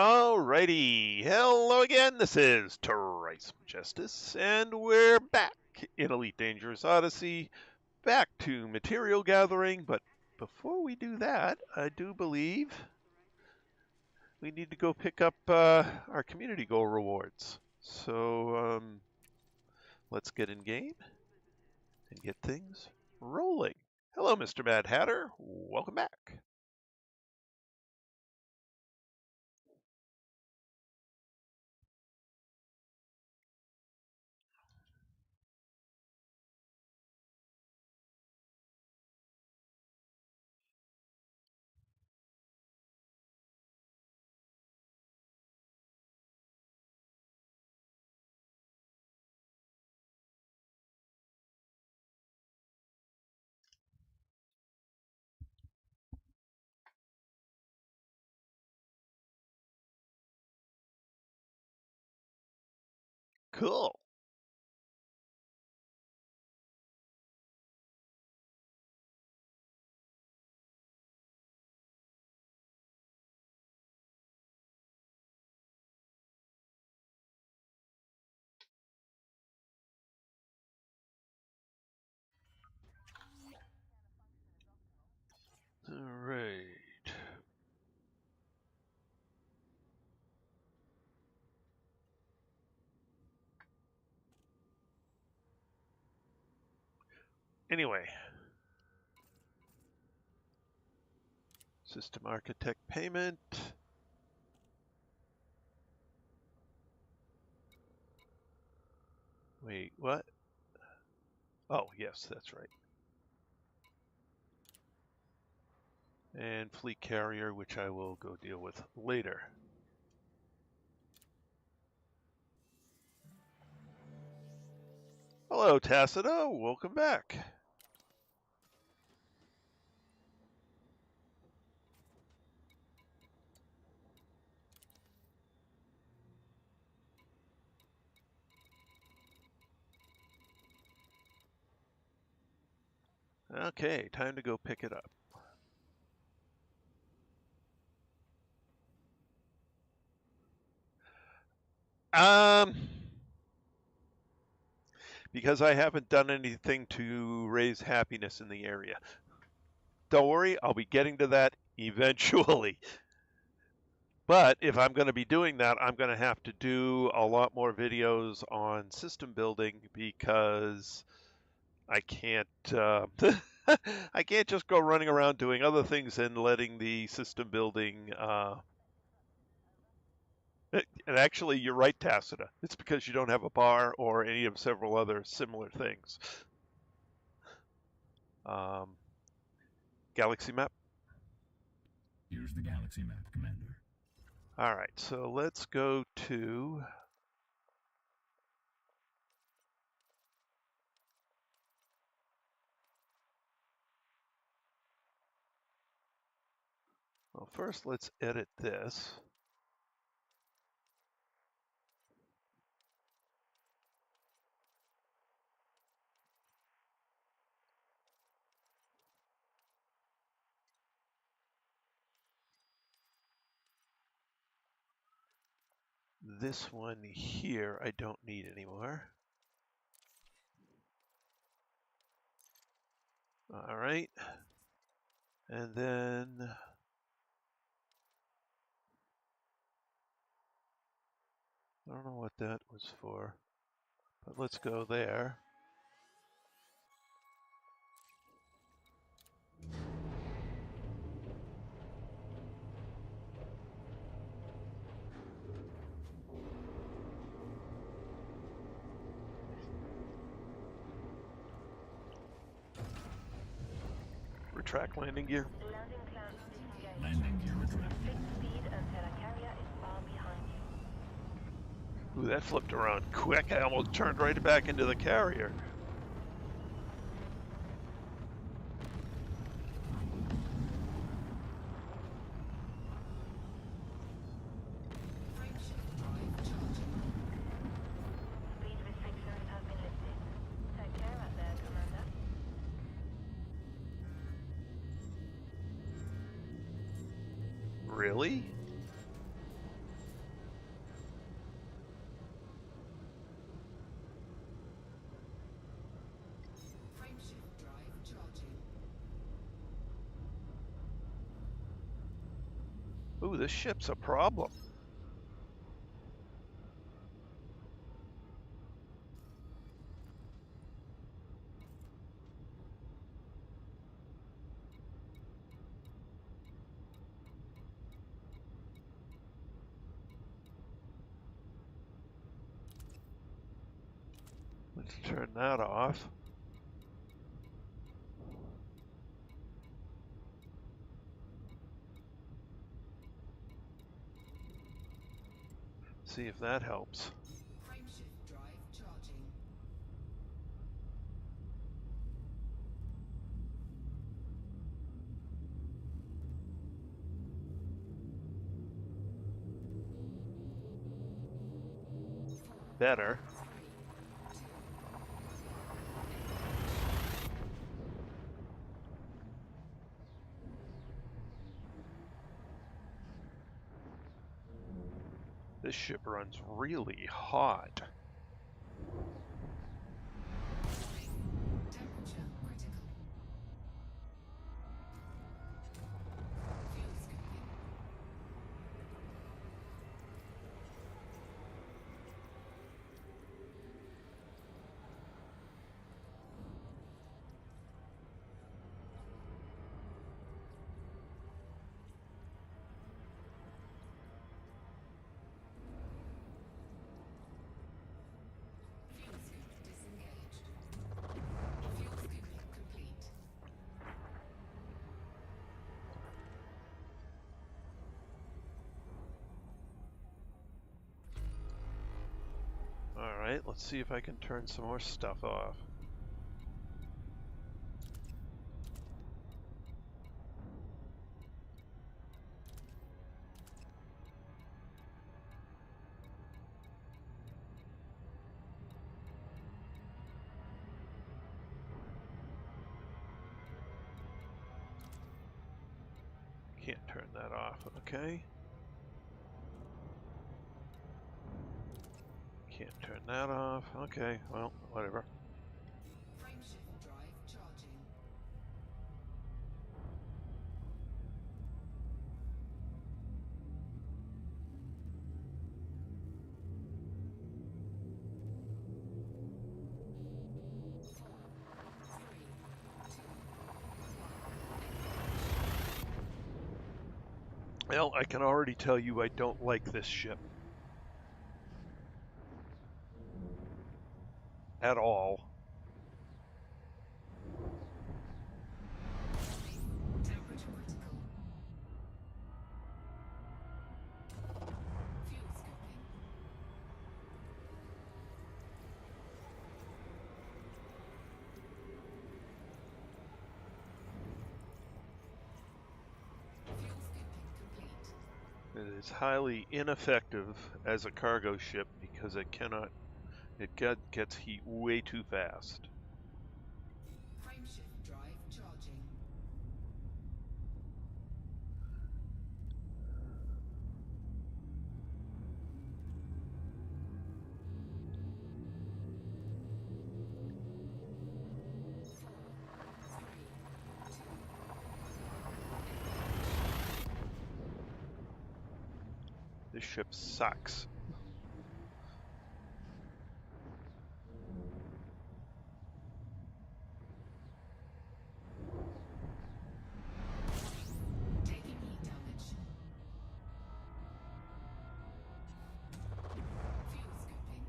Alrighty, hello again, this is Trice Majestus, and we're back in Elite Dangerous Odyssey, back to material gathering, but before we do that, I do believe we need to go pick up our community goal rewards. So, let's get in game and get things rolling. Hello, Mr. Mad Hatter, welcome back. Cool. All right. Anyway, system architect payment. Wait, what? Oh, yes, that's right. And fleet carrier, which I will go deal with later. Hello, Tacito. Welcome back. Okay, time to go pick it up. Because I haven't done anything to raise happiness in the area. Don't worry, I'll be getting to that eventually. But if I'm going to be doing that, I'm going to have to do a lot more videos on system building because I can't I can't just go running around doing other things and letting the system building and actually you're right, Tacita. It's because you don't have a bar or any of several other similar things. Galaxy map. Here's the galaxy map, Commander. All right, so let's go to well, first let's edit this. This one here I don't need anymore. All right. And then I don't know what that was for, but let's go there. Retract landing gear. Landing gear retracted. Ooh, that flipped around quick. I almost turned right back into the carrier. Really? Ooh, this ship's a problem. Let's turn that off. See if that helps. Frameshift drive charging. Better. This ship runs really hot. Temperature critical. Fuel scooping. Fuel scoop disengaged. Fuel scooping complete. Alright, let's see if I can turn some more stuff off. Can't turn that off, okay. Can't turn that off, okay, well, whatever. Frameshift drive charging. Well, I can already tell you I don't like this ship. At all. Temperature critical. Fuel scooping. Fuel scooping complete. It is highly ineffective as a cargo ship because it gets heat way too fast. Frameshift drive charging. This ship sucks. Taking heat damage. Fuel scooping.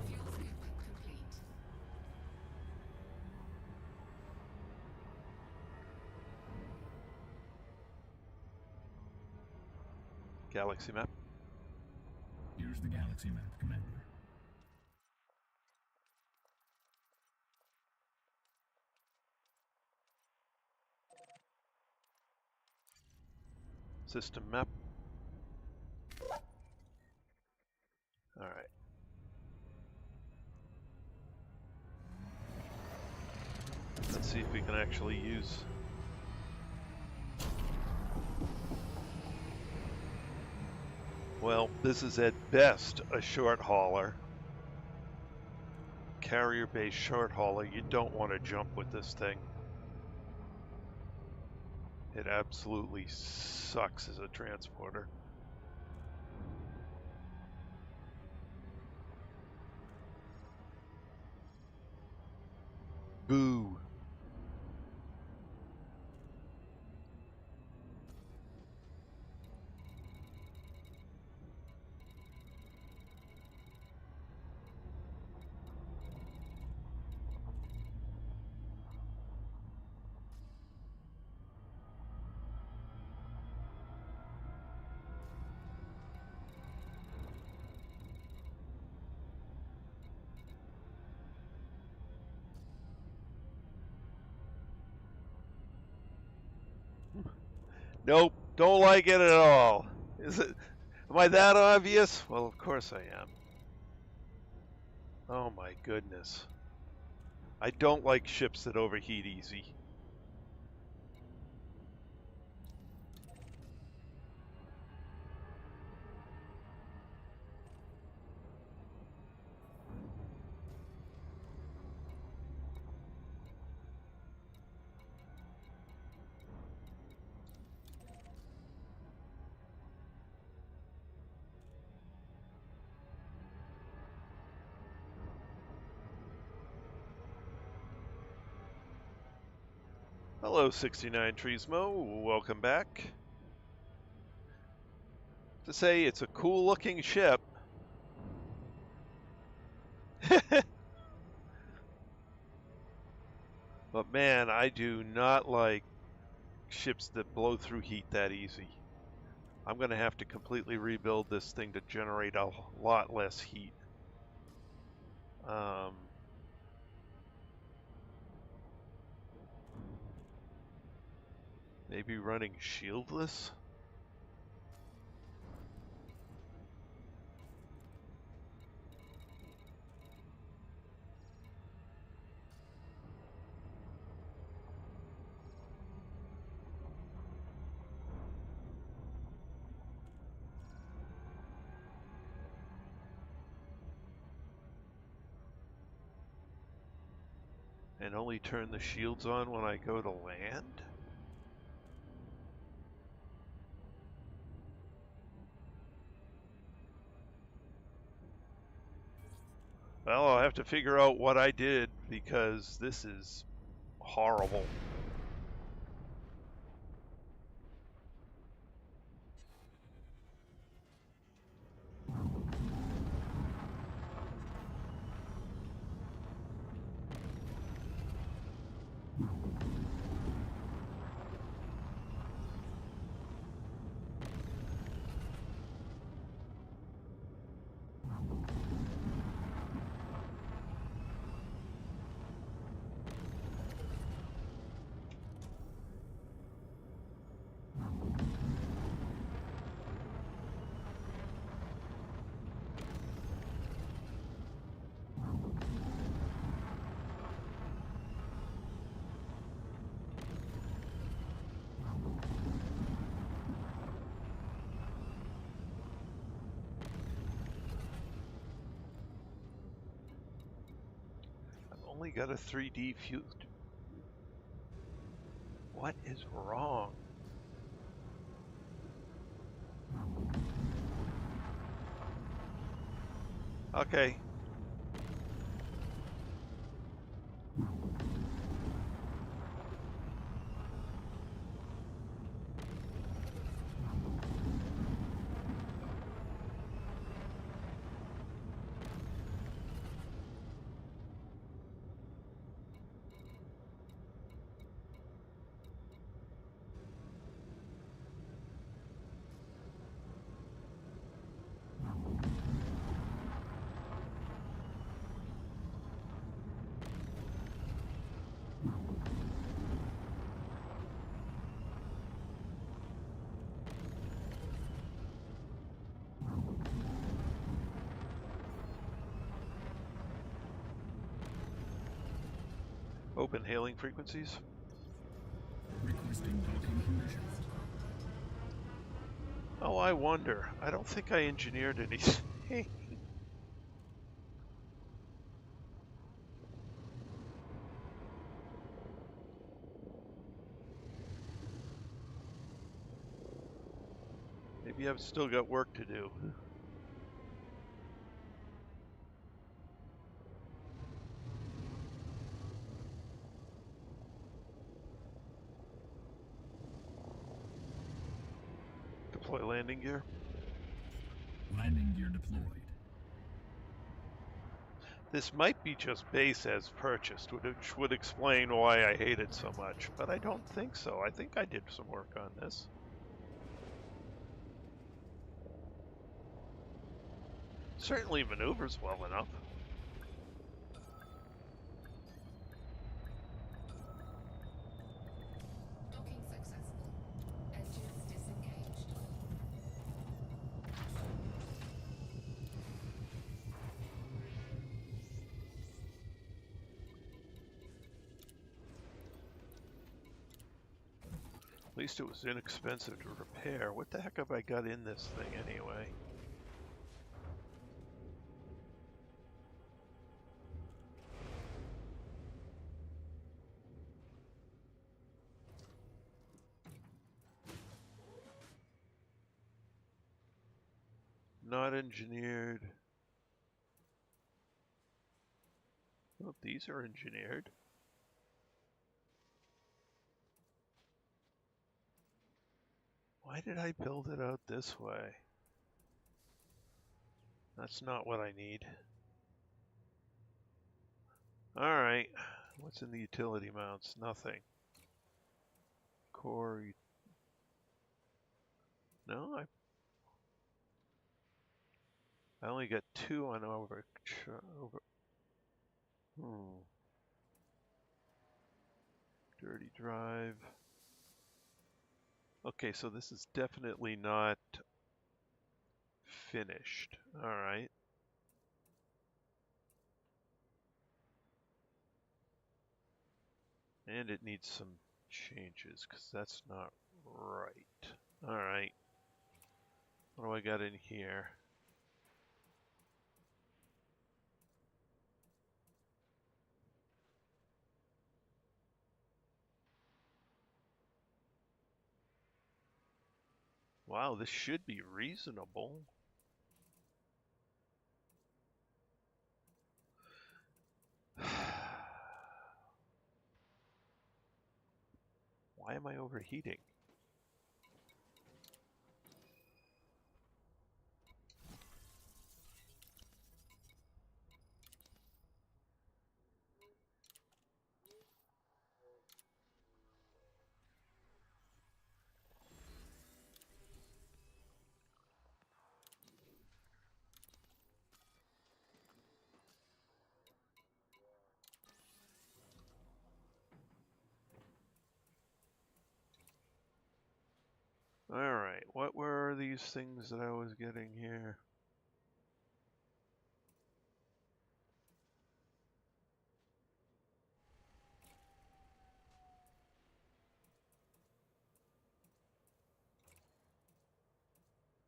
Fuel scooping complete. Galaxy map. Here's the galaxy map, Commander. System map. Alright. Let's see if we can actually use Well, this is at best a short hauler. Carrier-based short hauler. You don't want to jump with this thing. It absolutely sucks as a transporter. Boo. Nope, don't like it at all. Is it? Am I that obvious? Well, of course I am. Oh my goodness. I don't like ships that overheat easy. Hello, 69 Treesmo. Welcome back. To say it's a cool looking ship. But man, I do not like ships that blow through heat that easy. I'm going to have to completely rebuild this thing to generate a lot less heat. Maybe running shieldless? And only turn the shields on when I go to land? Well, I'll have to figure out what I did because this is horrible. Only got a 3D fused. What is wrong? Okay. Open hailing frequencies. Requesting docking conditions. Oh, I wonder. I don't think I engineered anything. Maybe I've still got work to do. Deploy landing gear. Landing gear deployed. This might be just base as purchased, which would explain why I hate it so much, but I don't think so. I think I did some work on this. Certainly maneuvers well enough. Docking successful. Engines disengaged. At least it was inexpensive to repair. What the heck have I got in this thing anyway? Not engineered. Oh, these are engineered. Why did I build it out this way? That's not what I need. Alright. What's in the utility mounts? Nothing. Core. No, I only got 2 on over. Dirty drive. Okay, so this is definitely not finished. Alright. And it needs some changes, because that's not right. Alright. What do I got in here? Wow, this should be reasonable. Why am I overheating? Alright, what were these things that I was getting here?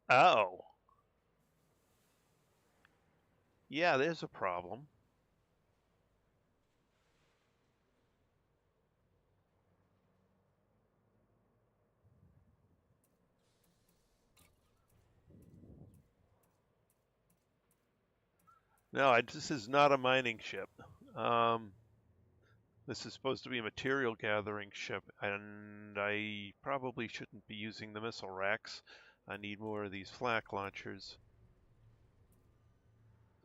Oh. Yeah, there's a problem. No, this is not a mining ship. This is supposed to be a material gathering ship, and I probably shouldn't be using the missile racks. I need more of these flak launchers.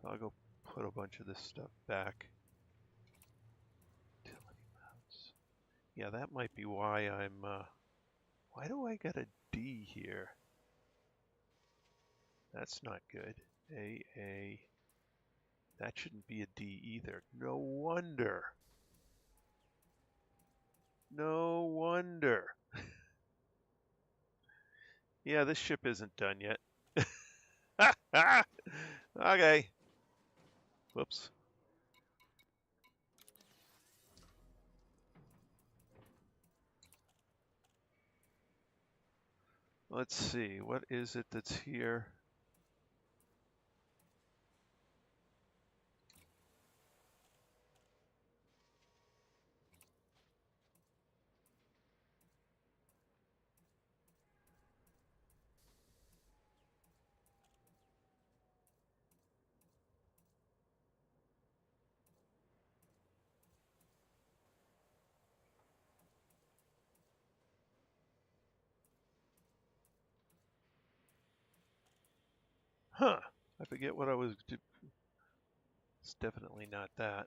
So I'll go put a bunch of this stuff back. Utility mounts. Yeah, that might be why I'm, why do I get a D here? That's not good. A. That shouldn't be a D either. No wonder. No wonder. Yeah, this ship isn't done yet. Okay. Whoops. Let's see, what is it that's here? Huh, I forget what I was. It's definitely not that.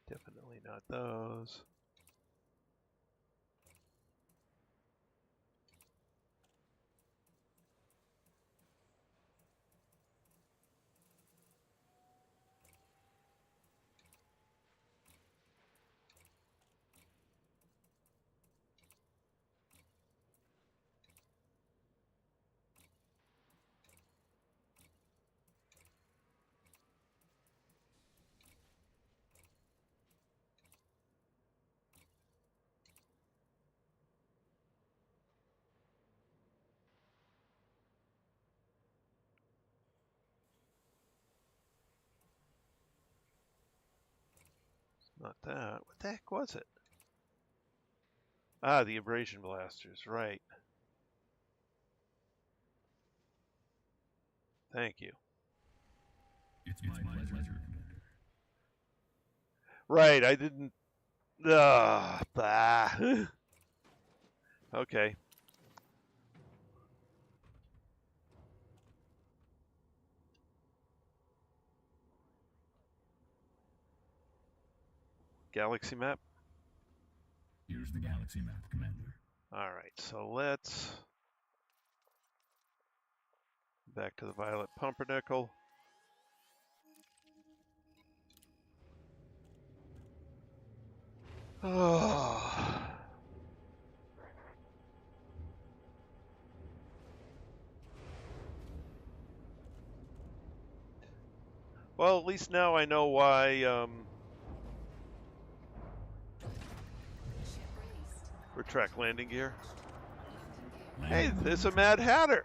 Definitely not those. Not that. What the heck was it? Ah, the abrasion blasters, right. Thank you. It's my pleasure, Commander. Right, I didn't. Bah. Okay. Galaxy map. Here's the galaxy map, Commander. All right, so let's back to the Violet Pumpernickel. Oh. Well, at least now I know why Ship released. retract landing gear. Landing gear. Hey, there's a Mad Hatter.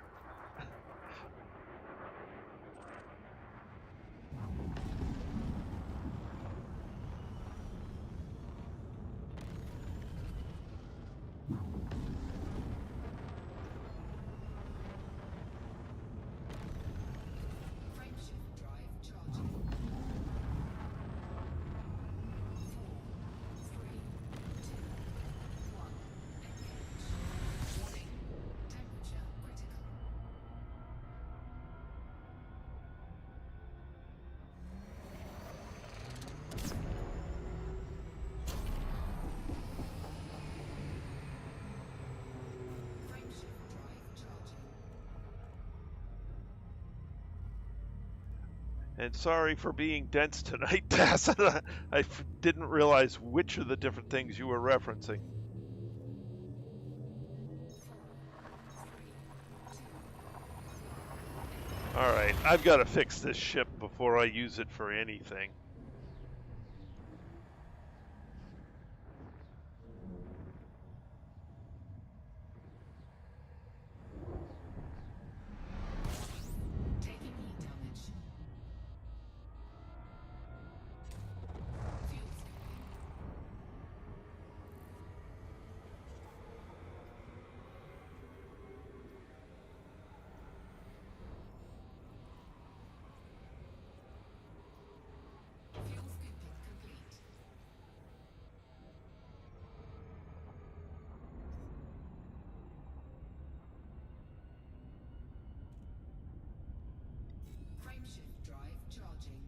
Frameshift drive charging. 4, 3, 2, 1. Engage. Warning. Temperature critical. Frameshift drive charging. And sorry for being dense tonight, Tacit. I didn't realize which of the different things you were referencing. 4, 3, 2. All right, I've got to fix this ship before I use it for anything. Taking heat damage. Fuel skipping. Fuel scooping complete. Frameshift drive charging.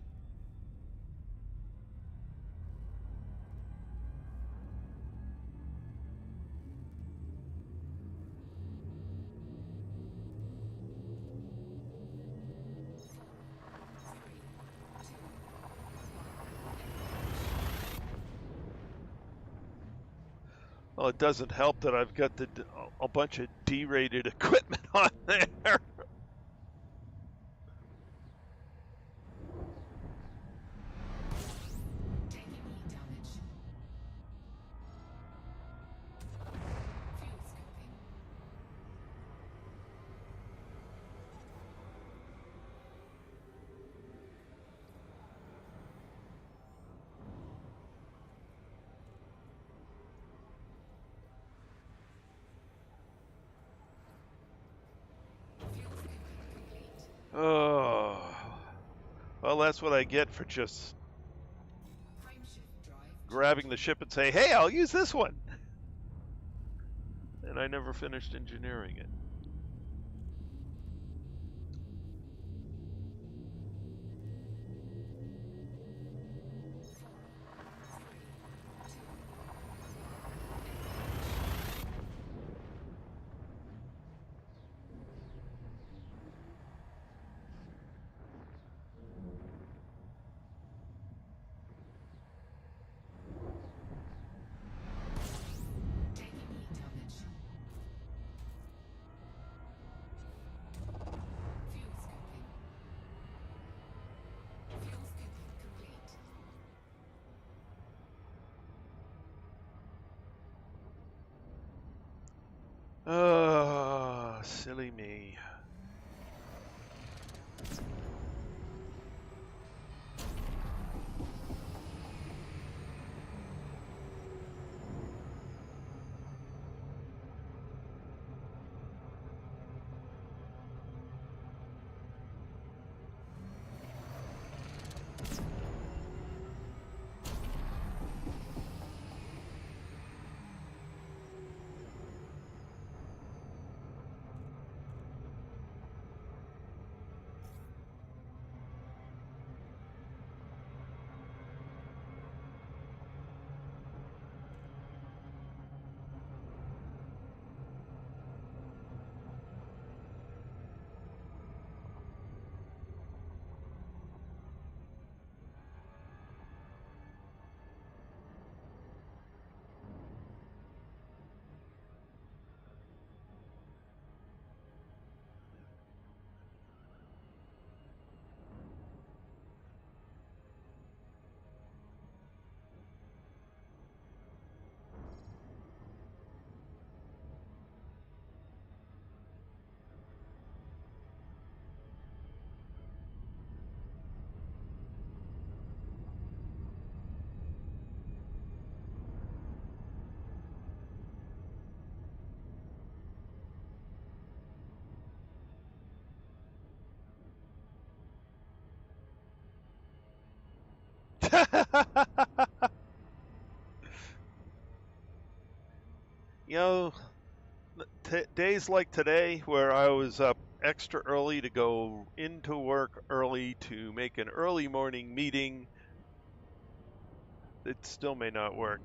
Well, it doesn't help that I've got a bunch of D-rated equipment on there. Oh, well, that's what I get for just Frameshift drive grabbing the ship and say, "Hey, I'll use this one," and I never finished engineering it. taking heat damage. Fuel scooping. Fuel scooping complete. Oh, silly me. You know, days like today where I was up extra early to go into work early to make an early morning meeting, it still may not work.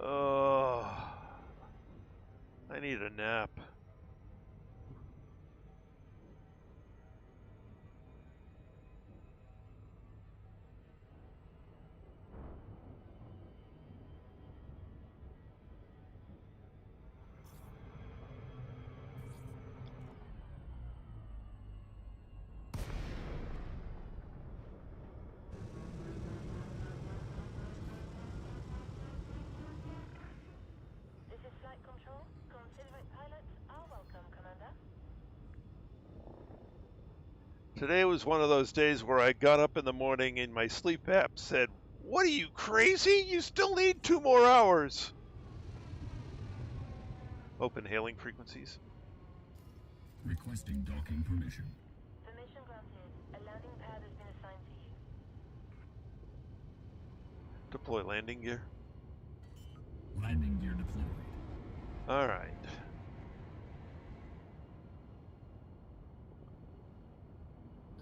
Oh, I need a nap. This is Flight Control. Considerate pilots are welcome, Commander. Today was one of those days where I got up in the morning and my sleep app said, "What are you, crazy? You still need 2 more hours." Open hailing frequencies. Requesting docking permission. Permission granted. A landing pad has been assigned to you. Deploy landing gear. Landing gear deployed. All right.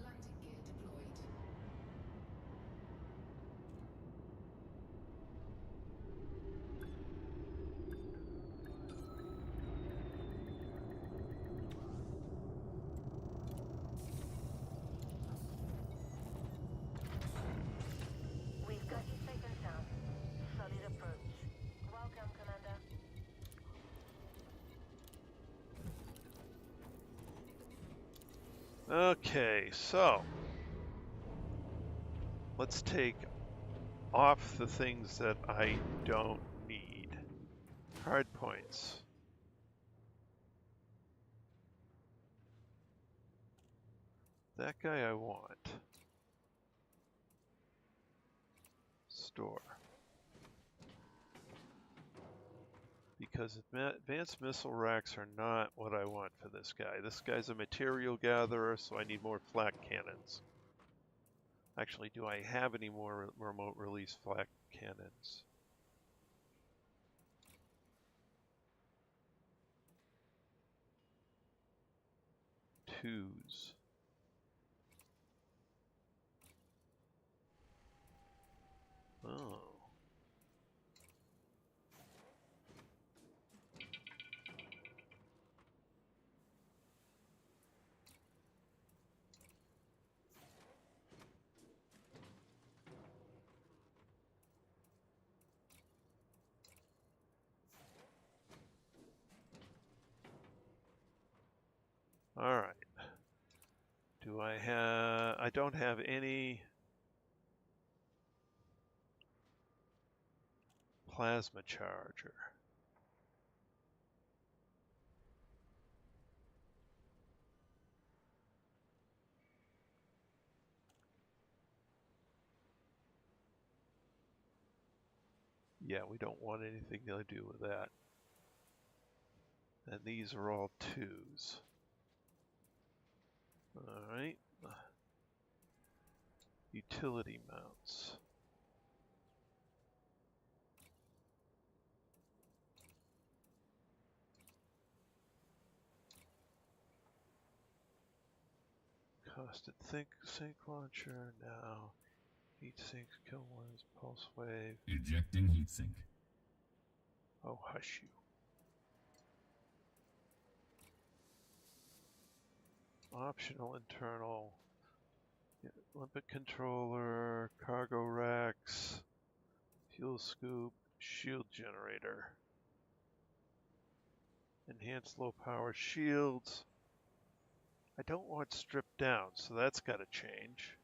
Landing gear deployed. We've got you safe and sound. Solid approach. Welcome, Commander. Okay, so let's take off the things that I don't need. Hard points. That guy I want. store. Because advanced missile racks are not what I want for this guy. This guy's a material gatherer, so I need more flak cannons. Actually, do I have any more remote release flak cannons? Twos. Oh. All right. Do I have... I don't have any plasma charger. Yeah, we don't want anything to do with that. And these are all twos. All right. Utility mounts. Costed sink launcher now. Heat sinks, kill ones, pulse wave. Ejecting heatsink. Oh, hush you. Optional internal. Limpet controller, cargo racks, fuel scoop, shield generator. Enhanced low power shields. I don't want stripped down, so that's got to change.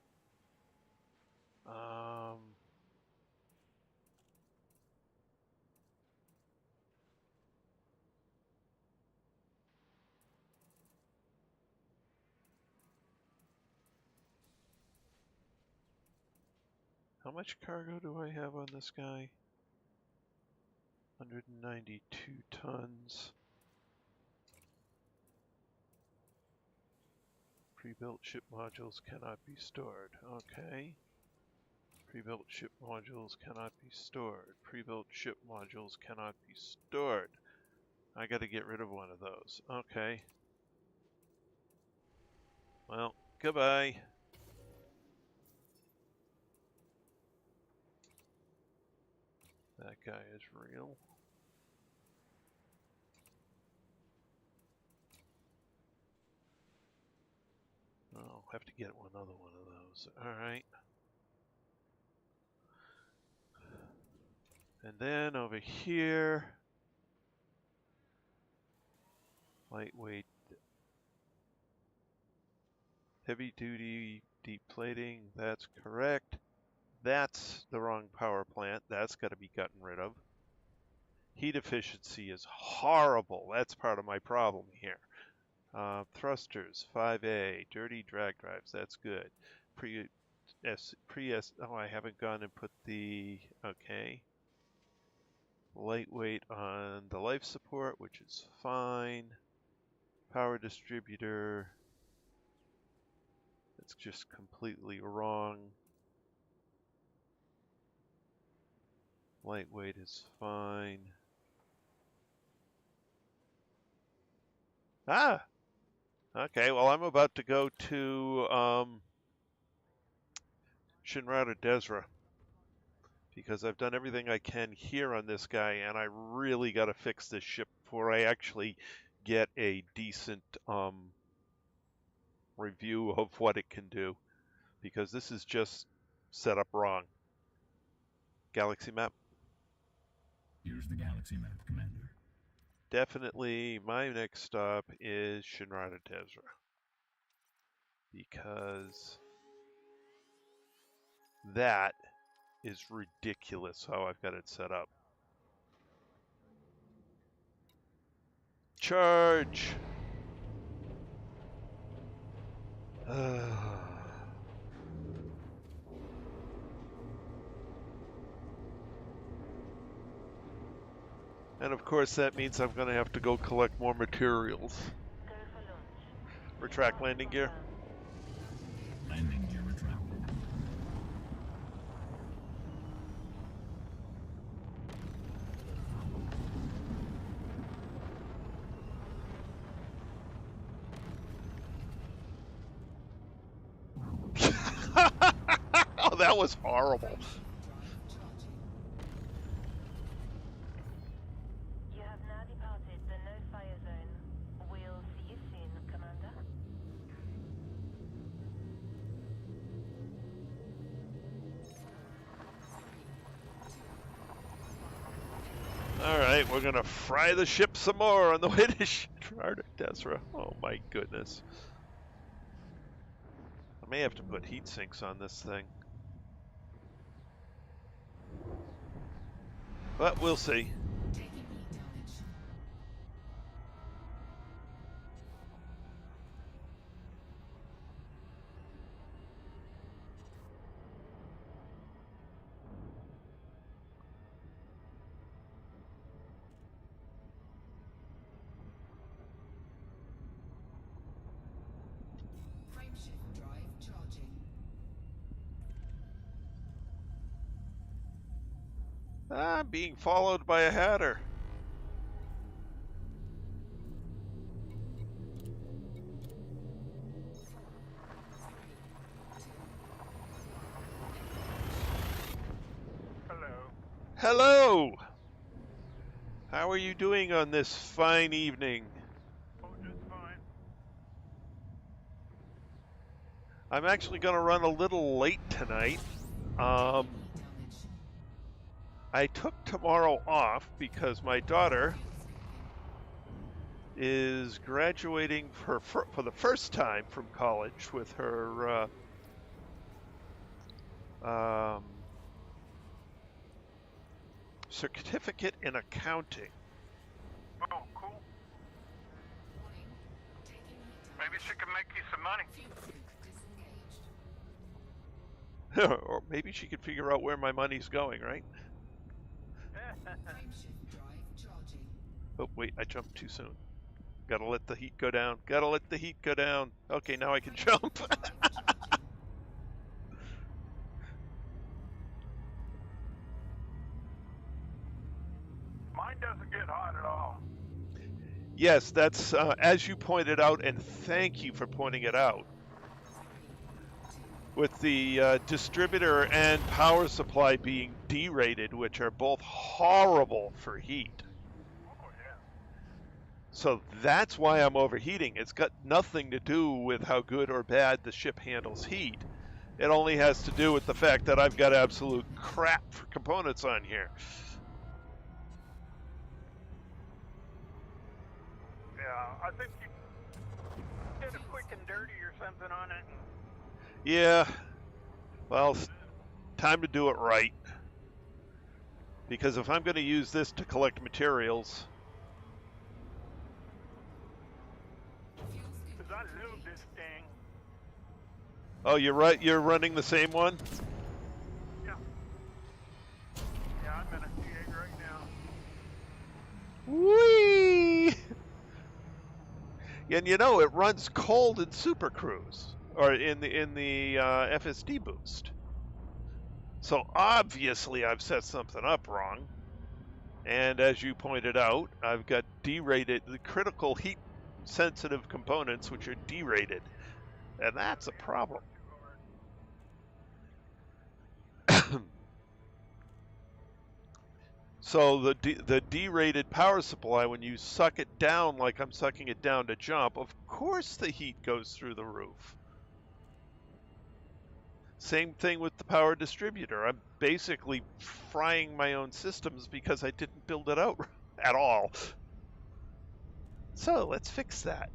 How much cargo do I have on this guy? 192 tons. Pre-built ship modules cannot be stored. Okay. Pre-built ship modules cannot be stored. Pre-built ship modules cannot be stored. I gotta get rid of one of those. Okay. Well, goodbye. That guy is real. I'll have to get another one of those. Alright. And then over here, lightweight, heavy duty deep plating, that's correct. That's the wrong power plant. That's got to be gotten rid of. Heat efficiency is horrible. That's part of my problem here. Thrusters, 5A, dirty drag drives, that's good. Oh, I haven't gone and put the, okay. Lightweight on the life support, which is fine. Power distributor, that's just completely wrong. Lightweight is fine. Ah! Okay, well I'm about to go to Shinrata Desra because I've done everything I can here on this guy, and I really got to fix this ship before I actually get a decent review of what it can do, because this is just set up wrong. Galaxy map. Here's the galaxy map, Commander. Definitely my next stop is Shinrata Desra, because that is ridiculous how I've got it set up. Charge! And of course that means I'm going to have to go collect more materials. Go for launch. Retract landing gear. Landing gear retracted. Oh, that was horrible. You have now departed the no-fire zone. We'll see you soon, Commander. Alright, we're gonna fry the ship some more on the way to Arctic Desra. Oh my goodness. I may have to put heat sinks on this thing. But we'll see. Taking heat damage. Frameshift drive charging. I'm being followed by a hatter. Hello. Hello! How are you doing on this fine evening? Oh, just fine. I'm actually going to run a little late tonight. Heat damage. I took tomorrow off because my daughter is graduating for the first time from college with her certificate in accounting. Oh, cool. Warning. Taking heat damage. Maybe she can make you some money. Fuel sync disengaged. Or maybe she could figure out where my money's going, right? Frameshift drive charging. Oh, wait, I jumped too soon. Gotta let the heat go down. Gotta let the heat go down. Okay, now I can jump. Drive charging. Mine doesn't get hot at all. Yes, that's as you pointed out, and thank you for pointing it out. With the distributor and power supply being derated, which are both horrible for heat. Oh, yeah. So that's why I'm overheating. It's got nothing to do with how good or bad the ship handles heat. It only has to do with the fact that I've got absolute crap for components on here. Yeah, I think you did a quick and dirty or something on it. Yeah, well, time to do it right. Because if I'm going to use this to collect materials, Because I love this thing. oh, you're right. You're running the same one. Yeah. Yeah, I'm in a T8 right now. Whee! And you know it runs cold in Super Cruise or in the FSD boost. So obviously I've set something up wrong. And as you pointed out, I've got derated the critical heat sensitive components which are derated. And that's a problem. So the derated power supply, when you suck it down like I'm sucking it down to jump, of course the heat goes through the roof. Same thing with the power distributor. I'm basically frying my own systems because I didn't build it out at all. So let's fix that.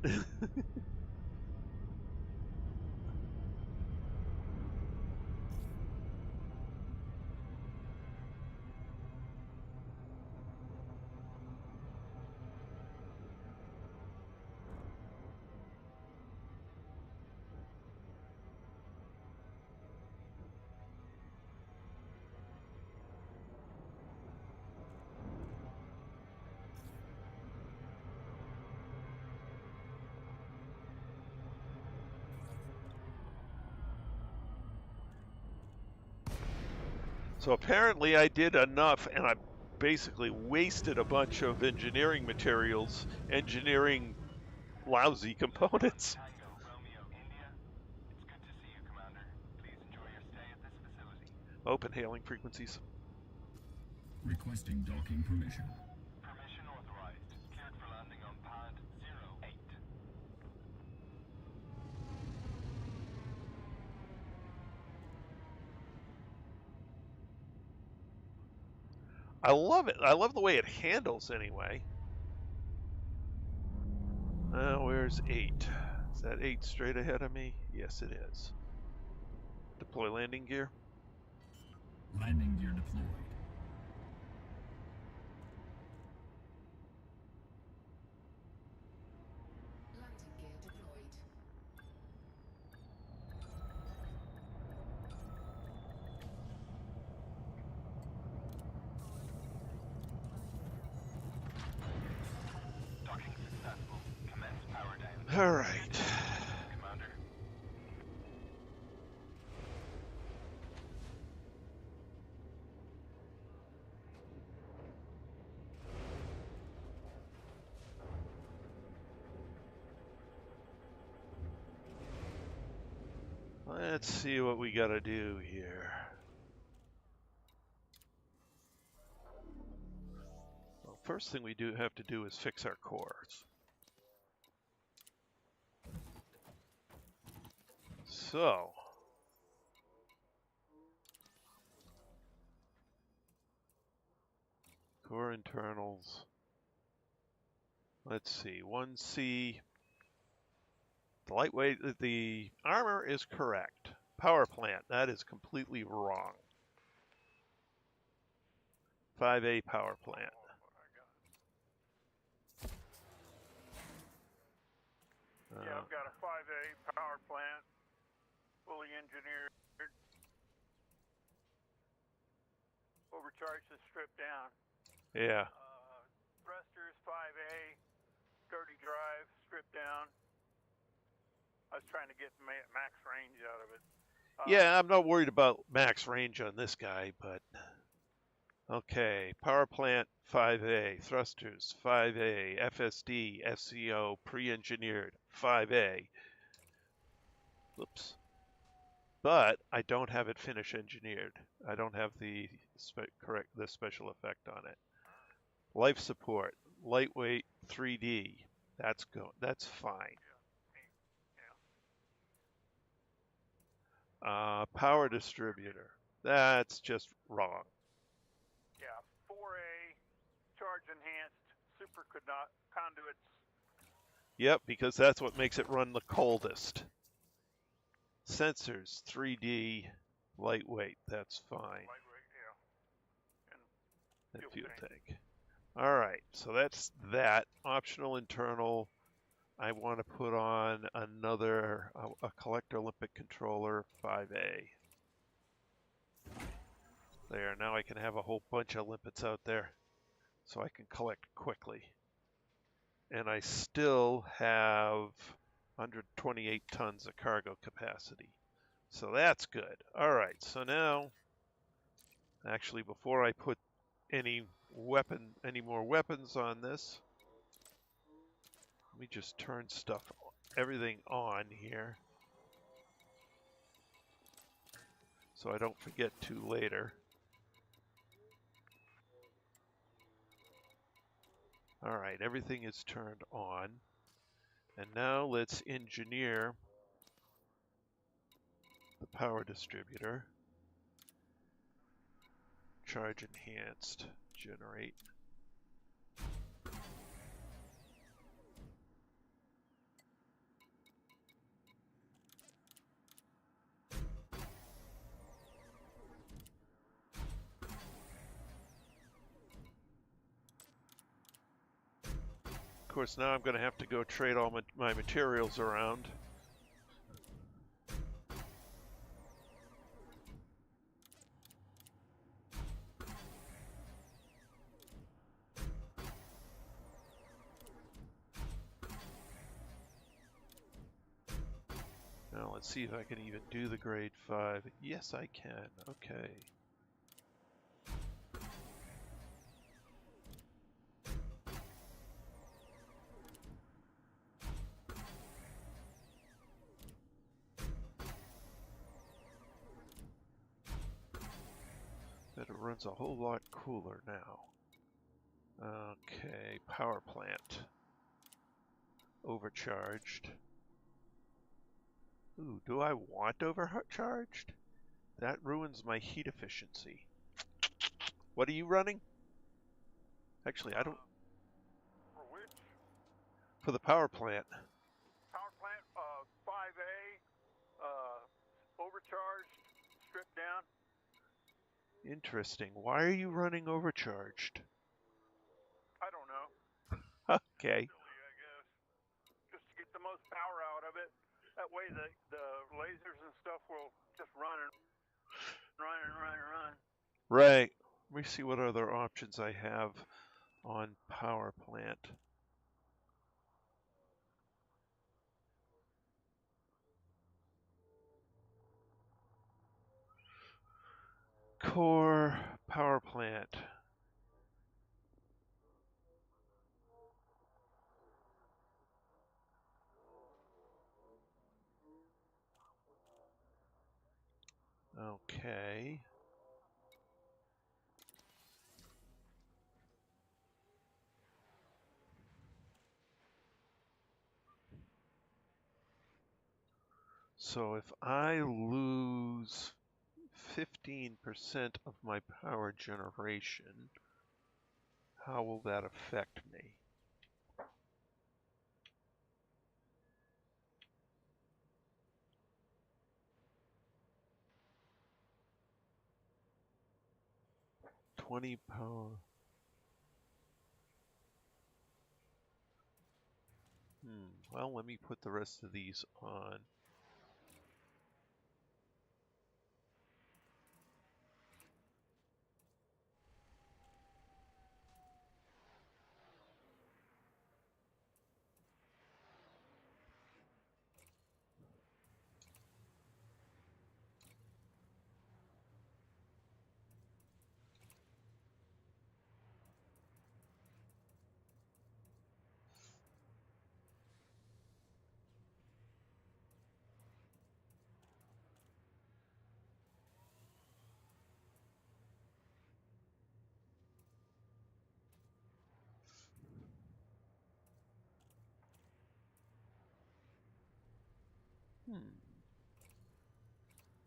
So apparently I did enough, and I basically wasted a bunch of engineering materials engineering lousy components. Tango, Romeo, India. It's good to see you, Commander. Please enjoy your stay at this facility. Open hailing frequencies. Requesting docking permission. Permission authorized. Cleared for landing on pad 08. I love it. I love the way it handles anyway. Where's 8? Is that 8 straight ahead of me? Yes, it is. Deploy landing gear. Landing gear deployed. Landing gear deployed. Docking successful. Commence power down. All right. Commander. Let's see what we got to do here. Well, first thing we do have to do is fix our cores. So, core internals. Let's see, 1C. The lightweight, the armor is correct. Power plant, that is completely wrong. 5A power plant. Yeah, I've got a 5A power plant, fully engineered. Overcharged and stripped down. Yeah. Thrusters 5A, dirty drive, stripped down. I was trying to get max range out of it. Yeah, I'm not worried about max range on this guy, but okay. Power plant 5A, thrusters 5A, FSD, SCO, pre-engineered 5A. Oops. But I don't have it finish engineered. I don't have the special effect on it. Life support, lightweight 3D. That's fine. Power distributor. That's just wrong. Yeah, 4A, charge enhanced, super conduits. Yep, because that's what makes it run the coldest. Sensors, 3D, lightweight. That's fine. Lightweight, yeah. And And fuel fuel tank. All right, so that's that. Optional internal. I want to put on another a collector Olympic controller 5A. There, now I can have a whole bunch of limpets out there so I can collect quickly. And I still have 128 tons of cargo capacity. So that's good. All right, so now, actually before I put any more weapons on this, let me just turn everything on here, so I don't forget to later. All right, everything is turned on. And now let's engineer the power distributor. Charge enhanced, generate. Of course, now I'm going to have to go trade all my materials around. Now let's see if I can even do the grade 5. Yes, I can. Okay. But it runs a whole lot cooler now. Okay, power plant. Overcharged. Ooh, do I want overcharged? That ruins my heat efficiency. What are you running? Actually, I don't. For which? For the power plant. Power plant, 5A, overcharged, stripped down. Interesting. Why are you running overcharged? I don't know. Okay. Silly, I guess. Just to get the most power out of it. That way the lasers and stuff will just run and run and run and run. Right. Let me see what other options I have on power plant. Core power plant. Okay. So if I lose 15% of my power generation, how will that affect me? $20 power. Well, let me put the rest of these on.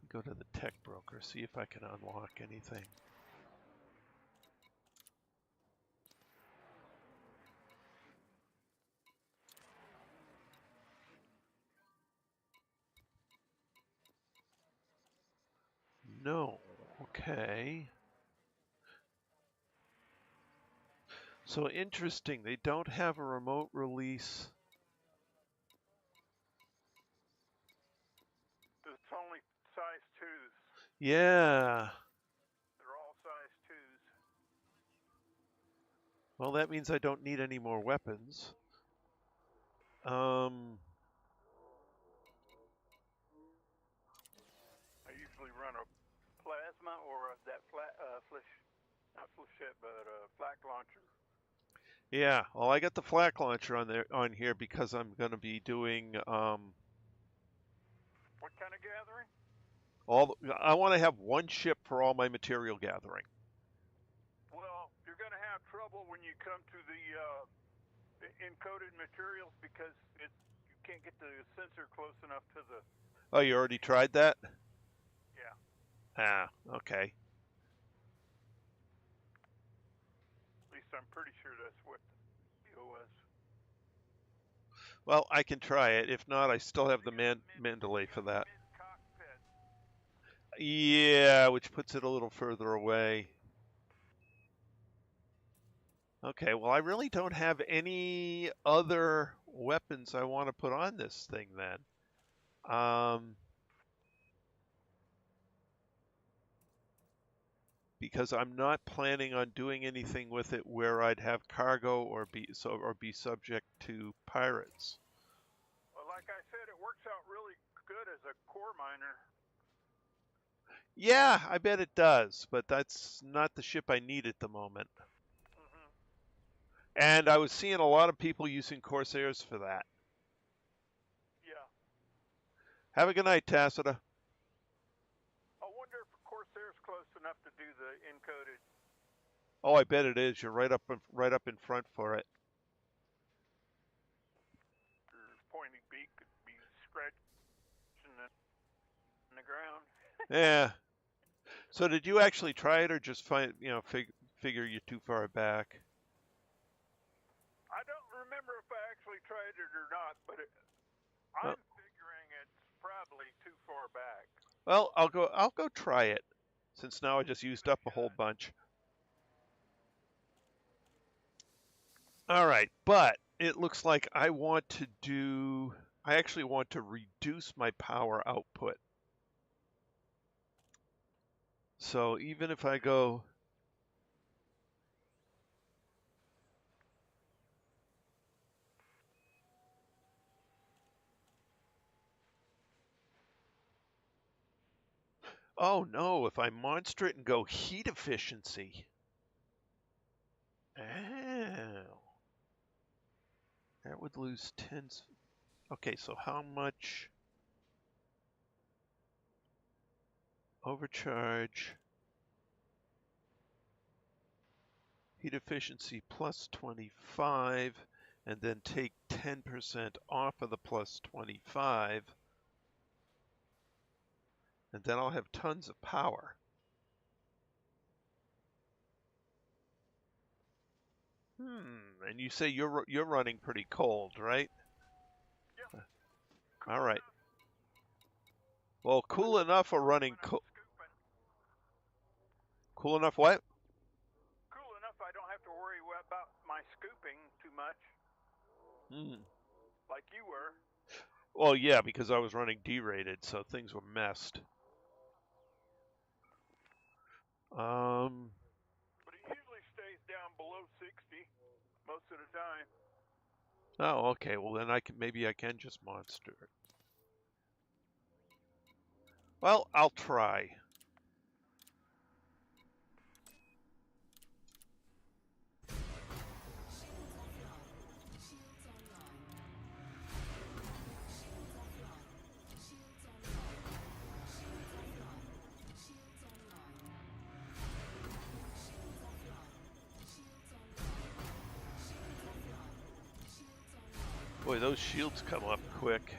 Go to the tech broker, see if I can unlock anything. No. Okay. So interesting, they don't have a remote release. It's only size 2s. Yeah. They're all size 2s. Well, that means I don't need any more weapons. I usually run a plasma or that not flechette, but flak launcher. Yeah, well, I got the flak launcher on here because I'm going to be doing What kind of gathering? I want to have one ship for all my material gathering. Well, you're going to have trouble when you come to the encoded materials because you can't get the sensor close enough to the. Oh, you already tried that? Yeah. Ah, okay. At least I'm pretty sure that's what the deal was. Well, I can try it. If not, I still have the Mandalay for that. Mid-cockpit. Yeah, which puts it a little further away. Okay, well, I really don't have any other weapons I want to put on this thing then. Because I'm not planning on doing anything with it where I'd have cargo or be subject to pirates. Well, like I said, it works out really good as a core miner. Yeah, I bet it does, but that's not the ship I need at the moment. Mm-hmm. And I was seeing a lot of people using Corsairs for that. Yeah. Have a good night, Tacita. I wonder if Corsair's close enough enough to do the encoded. Oh, I bet it is. You're right up in front for it. Your pointy beak could be scratching in the ground. Yeah. So did you actually try it, or just figure you're too far back? I don't remember if I actually tried it or not, but Oh. I'm figuring it's probably too far back. Well, I'll go try it, since now I just used up a whole bunch. All right, but it looks like I actually want to reduce my power output. So even if I go, oh no, if I monster it and go heat efficiency. Oh. That would lose 10. Okay, so how much overcharge? Heat efficiency plus 25, and then take 10% off of the plus 25, and then I'll have tons of power. And you say you're running pretty cold, right? Yeah. All right. Well, cool enough for running cool enough what? Cool enough I don't have to worry about my scooping too much. Like you were. Well, yeah, because I was running D-rated, so things were messed. But it usually stays down below 60 most of the time. Oh, okay. Well, then maybe I can just monster it. Well, I'll try. Boy, those shields come up quick.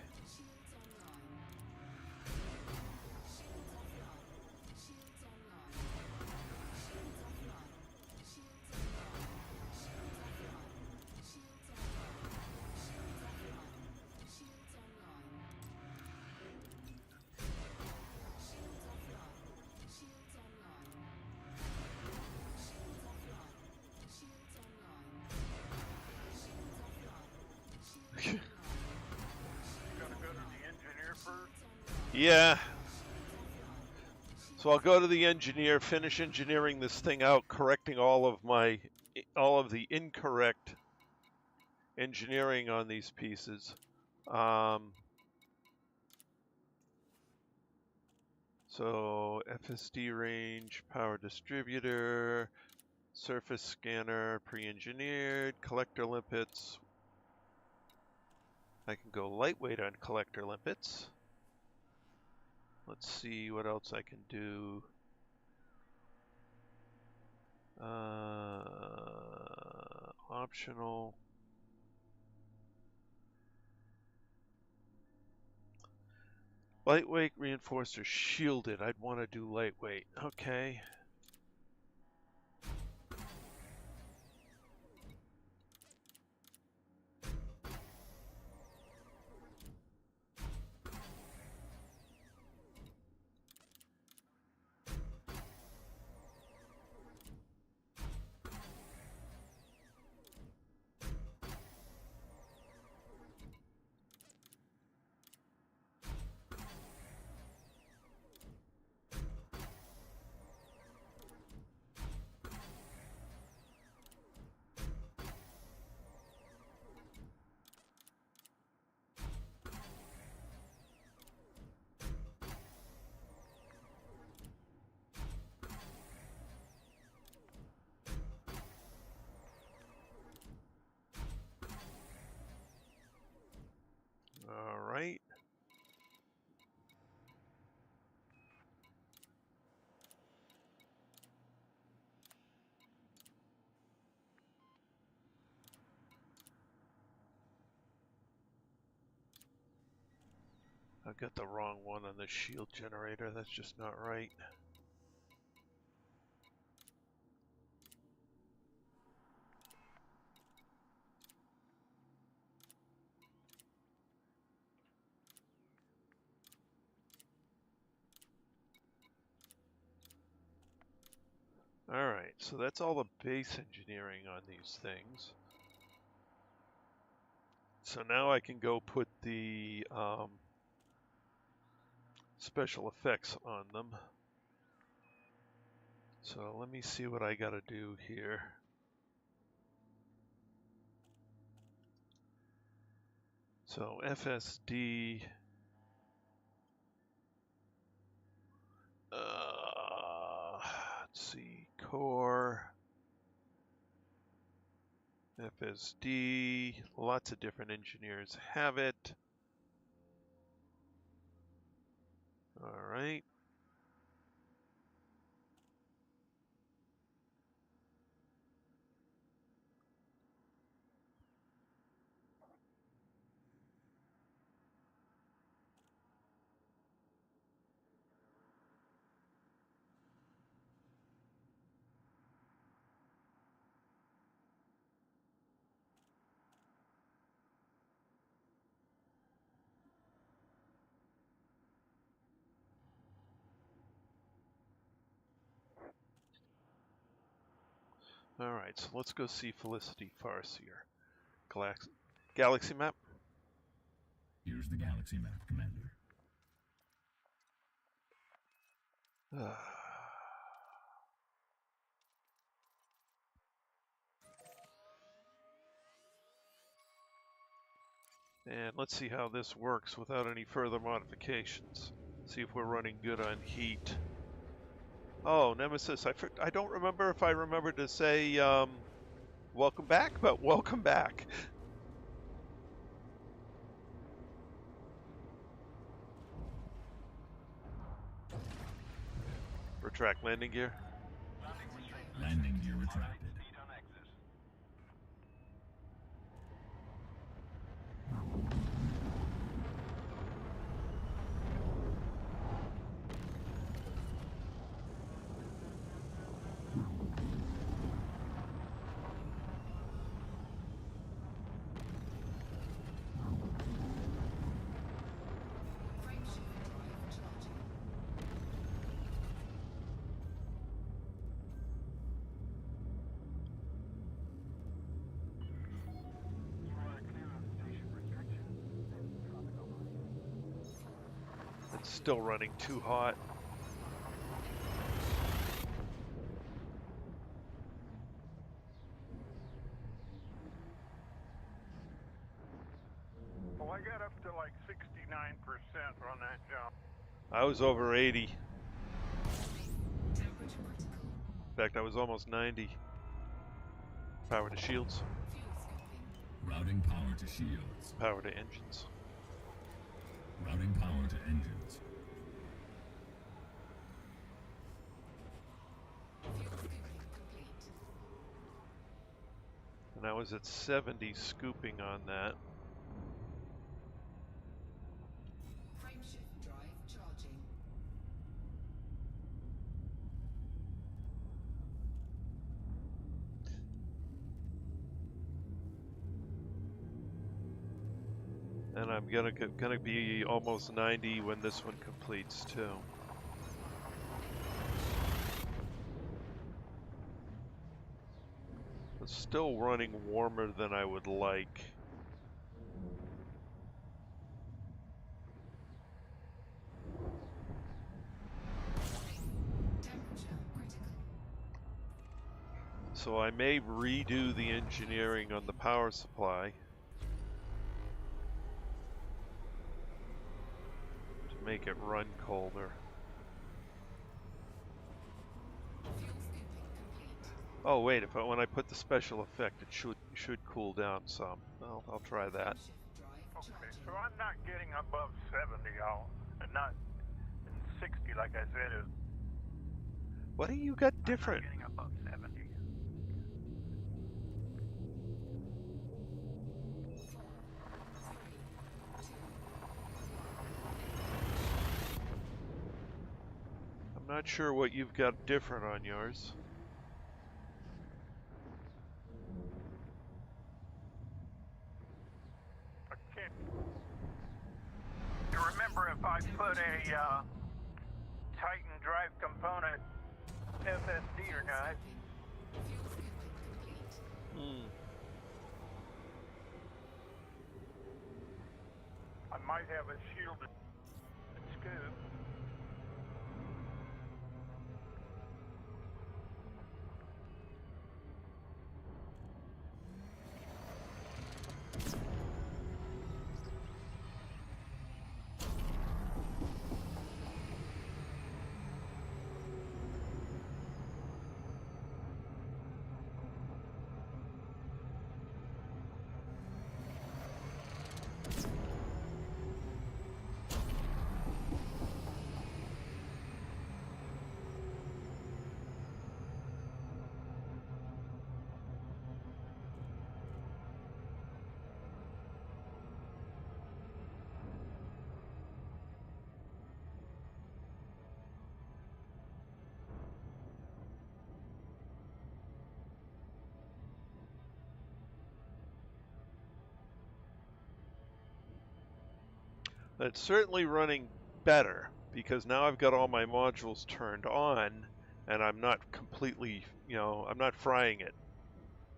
Yeah. So I'll go to the engineer, finish engineering this thing out, correcting all of the incorrect engineering on these pieces. So FSD range, power distributor, surface scanner, pre-engineered, collector limpets. I can go lightweight on collector limpets. Let's see what else I can do. Optional. Lightweight, reinforced, or shielded. I'd want to do lightweight. Okay. I've got the wrong one on the shield generator. That's just not right. Alright, so that's all the base engineering on these things. So now I can go put the special effects on them. So let me see what I gotta do here. So FSD, let's see, core, FSD, lots of different engineers have it. All right. All right, so let's go see Felicity Farseer. Galaxy map. Here's the galaxy map, Commander. And let's see how this works without any further modifications. See if we're running good on heat. Oh, Nemesis, I don't remember if I remember to say welcome back, but welcome back. Retract landing gear. Landing gear retracted. Speed on exit. Frameshift drive charging. You are clear of station restrictions. Traffic over. It's still running too hot. Well, I got up to like 69% on that jump. I was over 80. Temperature critical. In fact, I was almost 90. Power to shields. Fuel scooping. Routing power to shields. Power to engines. Routing power to engines. Fuel scooping complete. And I was at 70 scooping on that. Frameshift drive charging. And I'm gonna be almost 90 when this one completes too. It's still running warmer than I would like. Temperature critical. So I may redo the engineering on the power supply to make it run colder. Fuel scooping complete. Oh wait, when I put the special effect, it should cool down some. I'll try that. Frameshift drive Okay, charging. so I'm not getting above 70, and not 60 like I said. What do you got I'm different? not getting above 70. Not sure what you've got different on yours. I can't. You remember if I put a Titan drive component FSD or not? Fuel scooping complete. I might have a shielded scoop. It's certainly running better because now I've got all my modules turned on and I'm not completely, I'm not frying it.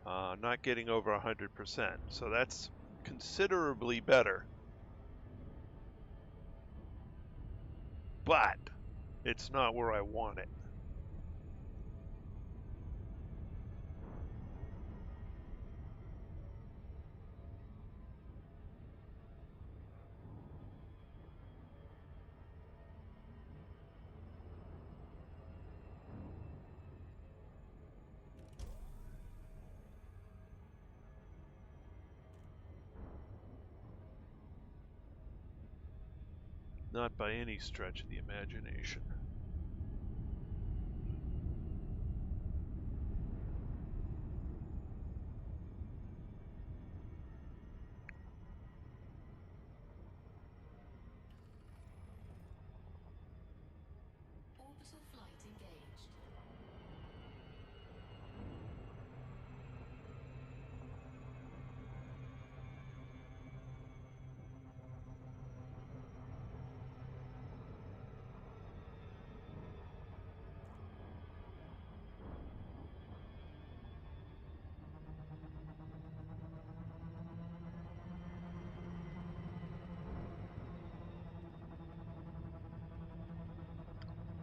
Not getting over 100%. So that's considerably better. But it's not where I want it. Not by any stretch of the imagination. Orbital flight engaged.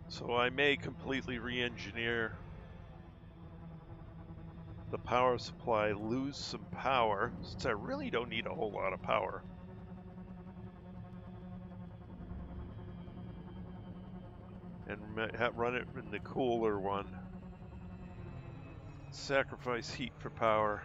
So I may completely re-engineer the power supply, lose some power, since I really don't need a whole lot of power. And run it in the cooler one. Sacrifice heat for power.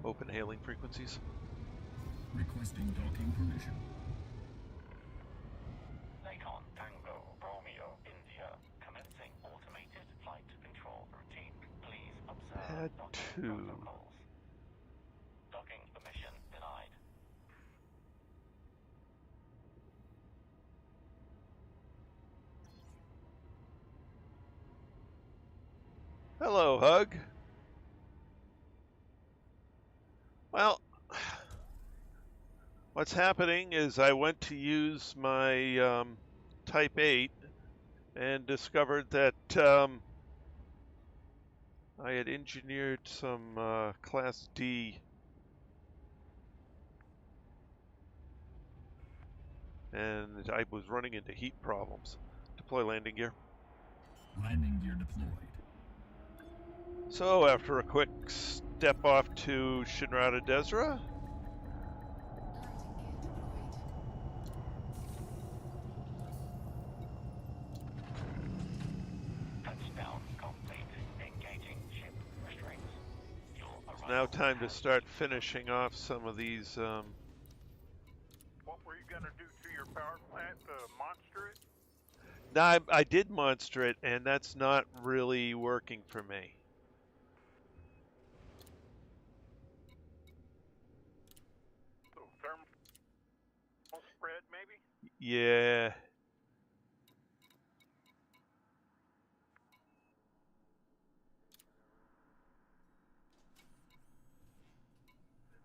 Open hailing frequencies. Requesting docking permission. Nikon Tango Romeo India commencing automated flight control routine. Please observe Pad docking 2. protocols. Docking permission denied. Hello, Hug. Well, what's happening is I went to use my Type 8 and discovered that I had engineered some Class D and I was running into heat problems. Deploy landing gear. Landing gear deployed. So after a quick step off to Shinrata Desra, Landing gear now time to start finishing off some of these. What were you going to do to your power plant to monster it? No, I did monster it, and that's not really working for me. So thermal spread, maybe? Yeah.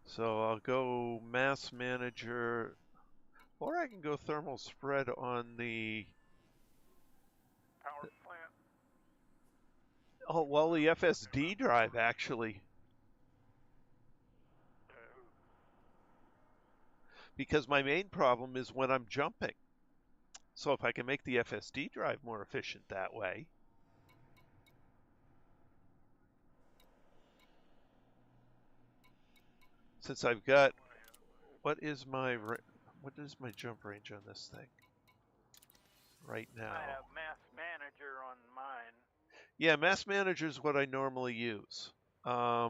So I'll go mass manager, or I can go thermal spread on the. Power plant? Oh, well, the FSD drive actually, because my main problem is when I'm jumping. So if I can make the FSD drive more efficient that way. Since I've got, what is my jump range on this thing right I now? have mass manager on mine. Yeah, mass manager is what I normally use. Right.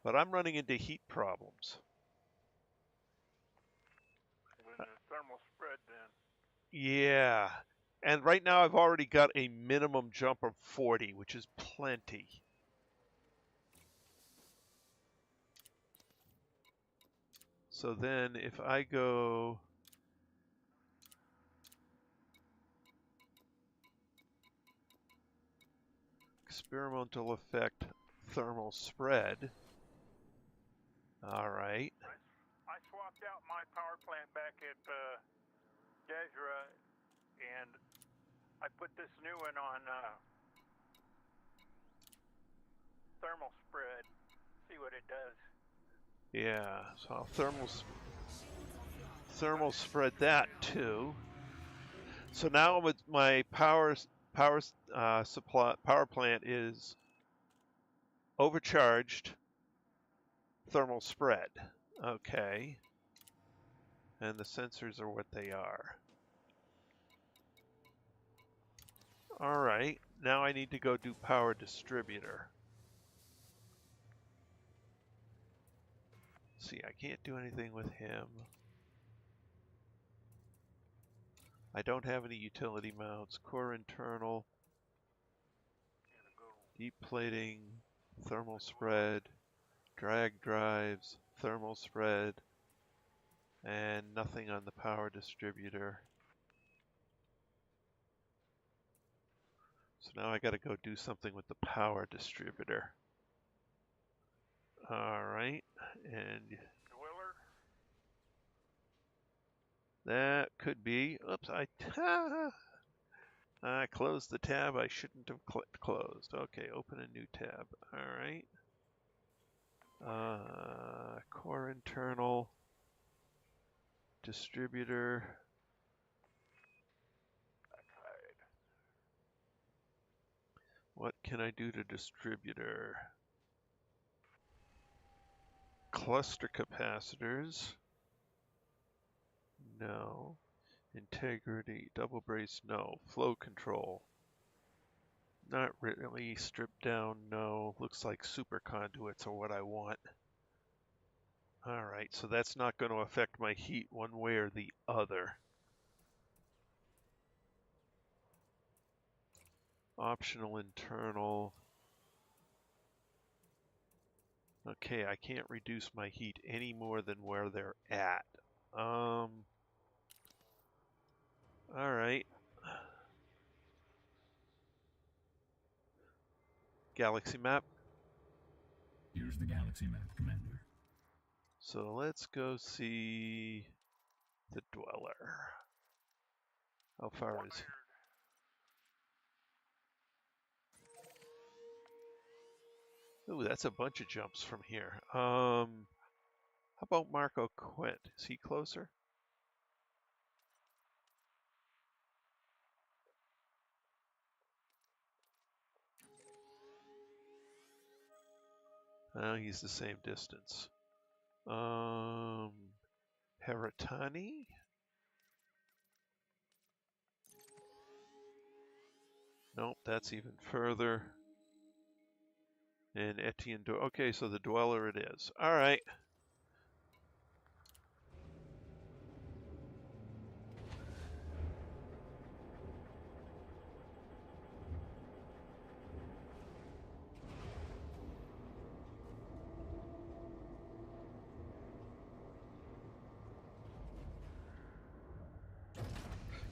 But I'm running into heat problems. With the thermal spread then. Yeah. And right now I've already got a minimum jump of 40, which is plenty. So then if I go experimental effect thermal spread. All right. I swapped out my power plant back at Jezra, and I put this new one on thermal spread. See what it does. Yeah, so I'll thermal spread that too. So now with my power plant is overcharged thermal spread. Okay. And the sensors are what they are. All right, now I need to go do power distributor. See, I can't do anything with him. I don't have any utility mounts. Core internal, deep plating, thermal spread, drag drives, thermal spread, and nothing on the power distributor. So now I got to go do something with the power distributor. All right, and Dweller? that could be. Oops, I closed the tab I shouldn't have closed. Okay, open a new tab. All right. Core internal distributor. What can I do to distributor? Cluster capacitors. No. Integrity, double brace, no. Flow control. Not really. Stripped down, no. Looks like super conduits are what I want. Alright, so that's not going to affect my heat one way or the other. Optional internal. Okay, I can't reduce my heat any more than where they're at. Alright. Galaxy map. Here's the galaxy map, Commander. So let's go see the Dweller. How far is he? Ooh, that's a bunch of jumps from here. How about Marco Quint? Is he closer? He's the same distance. Heratani? Nope, that's even further. And Etienne, okay, so the Dweller it is. All right.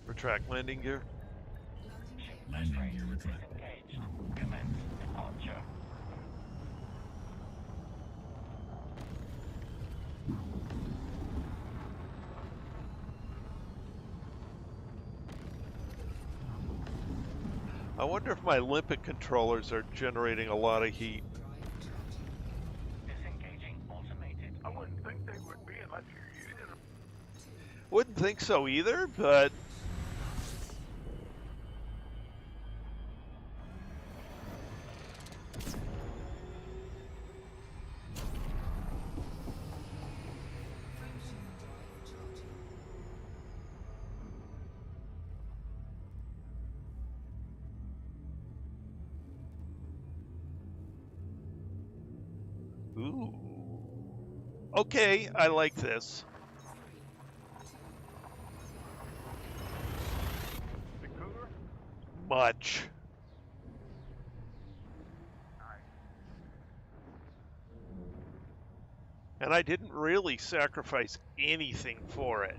Retract landing gear. Landing gear. Landing gear retracted. Disengaged. Commence departure. I wonder if my Olympic controllers are generating a lot of heat. Disengaging automated. I wouldn't think they would be unless you're using them. Wouldn't think so either, but ooh. Okay, I like this. The cooler? Much. And I didn't really sacrifice anything for it.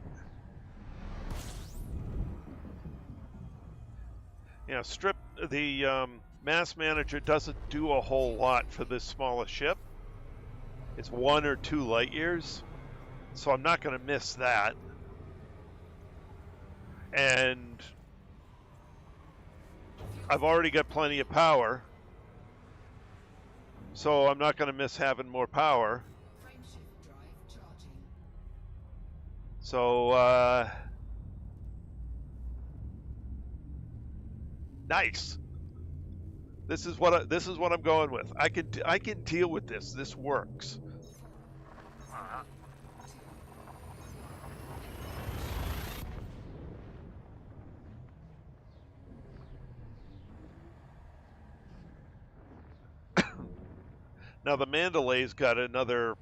Yeah, strip the mass manager doesn't do a whole lot for this smallest ship. It's 1 or 2 light years, so I'm not going to miss that. And I've already got plenty of power, so I'm not going to miss having more power. Frameshift drive charging. So nice. This is what I'm going with. I can deal with this. This works. Uh-huh. Now the Mandalay's got another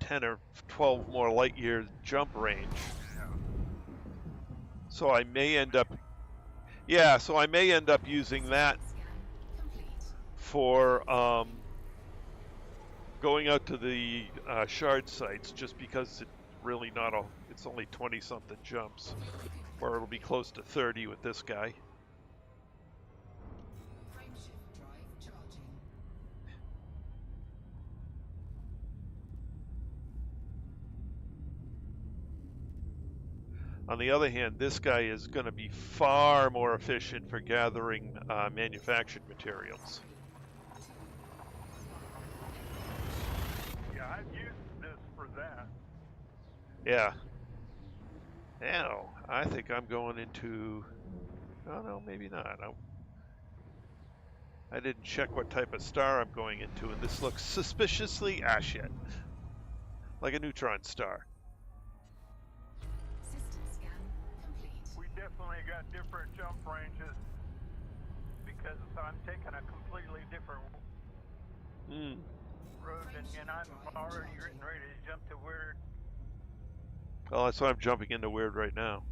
10 or 12 more light year jump range. So I may end up using that Scan complete. for going out to the shard sites, just because it's really not a, it's only 20 something jumps, or it'll be close to 30 with this guy. Frameshift drive charging. On the other hand, this guy is going to be far more efficient for gathering manufactured materials. Yeah, I've used this for that. Yeah. Now, I think I'm going into, oh no, maybe not. I didn't check what type of star I'm going into, and this looks suspiciously shit. Like a neutron star. System scan complete. We definitely got different jump ranges because I'm taking a completely different Hmm. road and I'm already getting ready to jump to weird. Well, that's why I'm jumping into weird right now.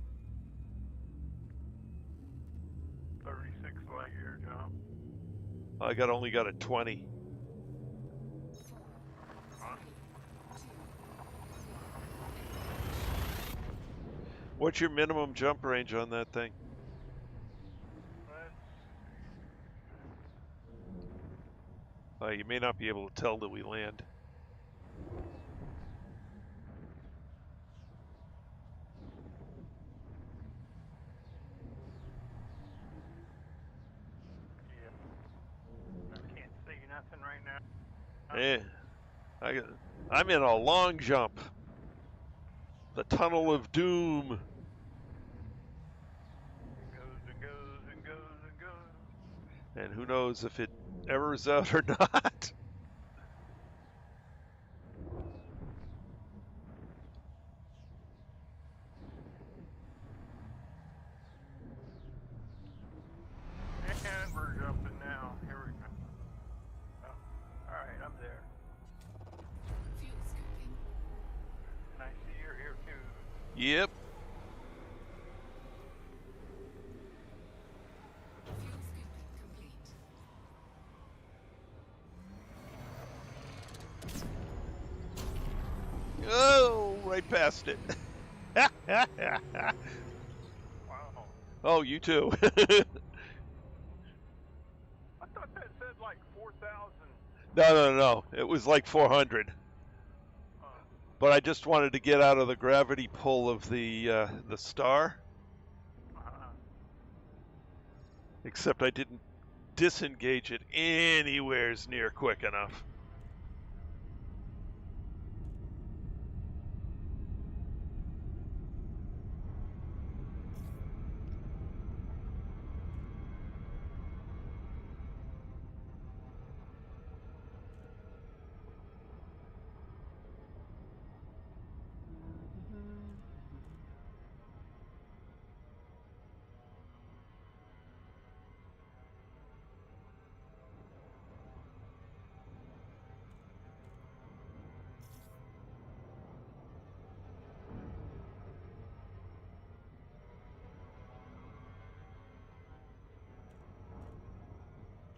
36 light year jump. I only got a 20. What's your minimum jump range on that thing? You may not be able to tell till we land. Yeah. I can't see nothing right now. I'm in a long jump. The tunnel of doom. It goes and goes and goes and goes. And who knows if it errors out or not. And we're jumping now. Here we go. Oh, all right. Yep. Fuel scooping complete. Oh, right past it. Wow. Oh, you too. I thought that said like 4,000. No. It was like 400. Uh, But I just wanted to get out of the gravity pull of the star. Except I didn't disengage it anywhere near quick enough.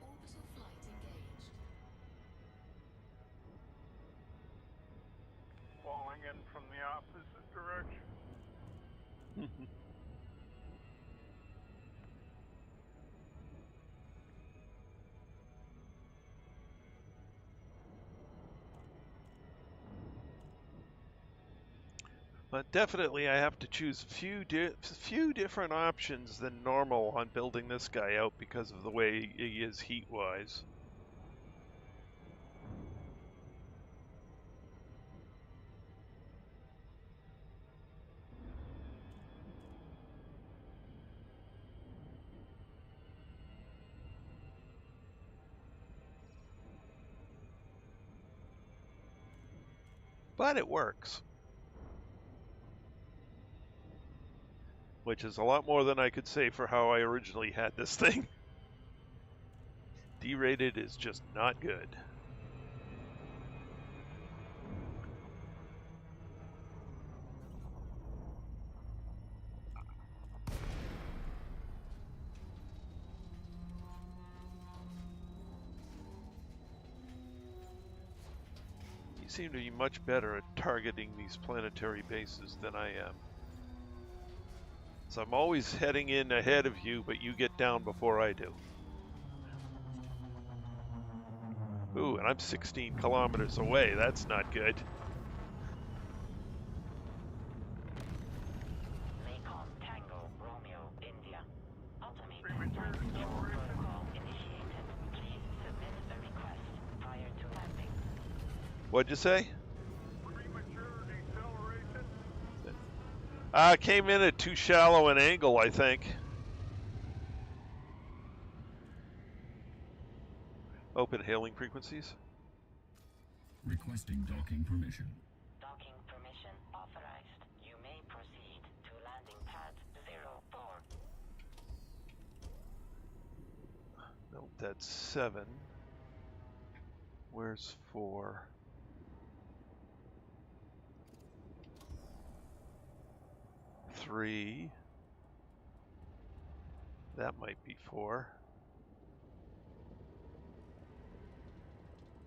Orbital flight engaged. falling in from the opposite direction. But definitely I have to choose a few different options than normal on building this guy out because of the way he is heat-wise. But it works. Which is a lot more than I could say for how I originally had this thing. D-rated is just not good. You seem to be much better at targeting these planetary bases than I am. So I'm always heading in ahead of you, but you get down before I do. Ooh, and I'm 16 kilometers away. That's not good. Macon Tango Romeo India. Automated Premature flight control acceleration. protocol initiated. Please submit a request prior to landing. What'd you say? Premature deceleration. Came in at too shallow an angle, I think. Open hailing frequencies. Requesting docking permission. Docking permission authorized. You may proceed to landing pad 04. Nope, that's 7. Where's 4? Three. That might be 4.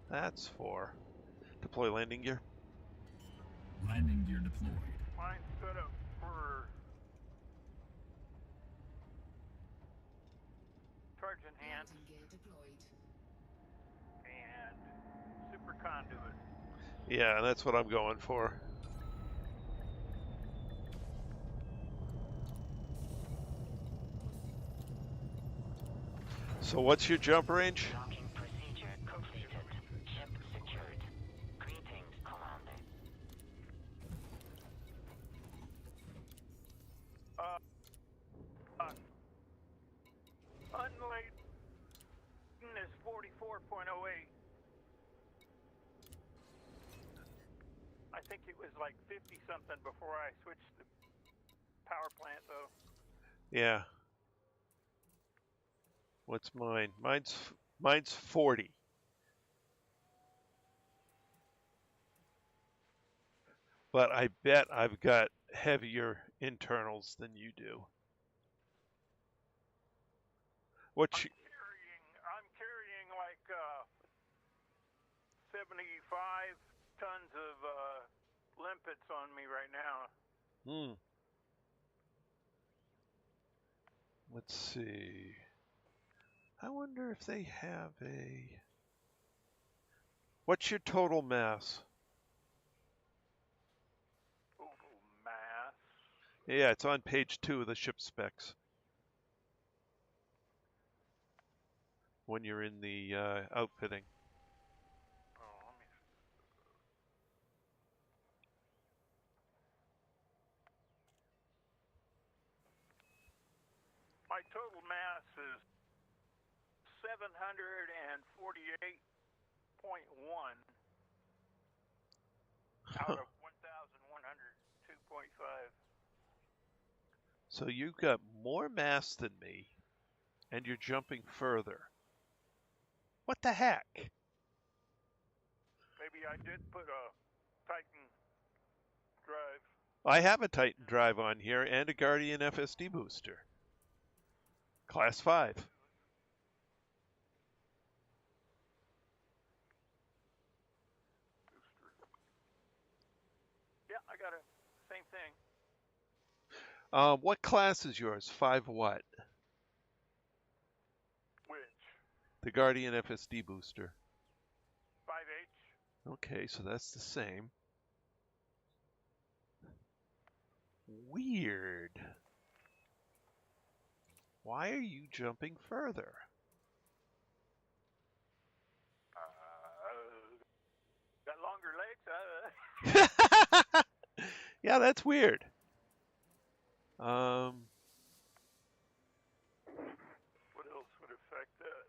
That's 4. Deploy landing gear. Landing gear deployed. Mine set up for charge in hand Landing gear deployed. and super conduit. Yeah, that's what I'm going for. So what's your jump range? Docking procedure completed. Ship secured. Greetings, Commander. Unladen is 44.08. I think it was like 50 something before I switched the power plant though. Yeah. What's mine? Mine's 40. But I bet I've got heavier internals than you do. What you, I'm carrying like 75 tons of limpets on me right now. Let's see. I wonder if they have a. What's your total mass? Total mass. Yeah, it's on page 2 of the ship specs. When you're in the outfitting. Oh, let me. My total mass is 748.1 out of 1,102.5. So you've got more mass than me, and you're jumping further. What the heck? Maybe I did put a Titan drive. I have a Titan drive on here and a Guardian FSD booster. Class 5. Yeah, I got a same thing. What class is yours? 5 what? Which? The Guardian FSD booster. 5H. Okay, so that's the same. Weird. Why are you jumping further? Got longer legs. Yeah, that's weird. What else would affect that?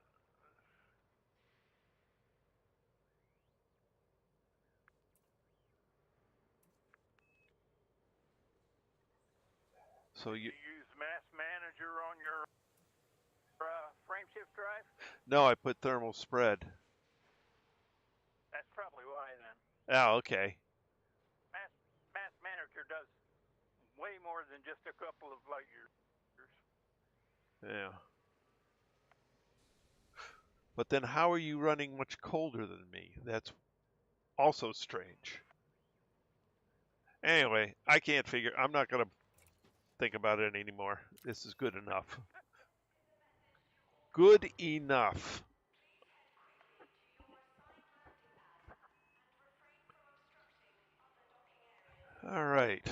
So you use Mass Manager on your frameshift drive? No, I put thermal spread. That's probably why then. Oh, okay. Mass Manager does way more than just a couple of light years. Yeah. But then how are you running much colder than me? That's also strange. Anyway, I can't figure. I'm not going to think about it anymore. This is good enough. Good enough. All right.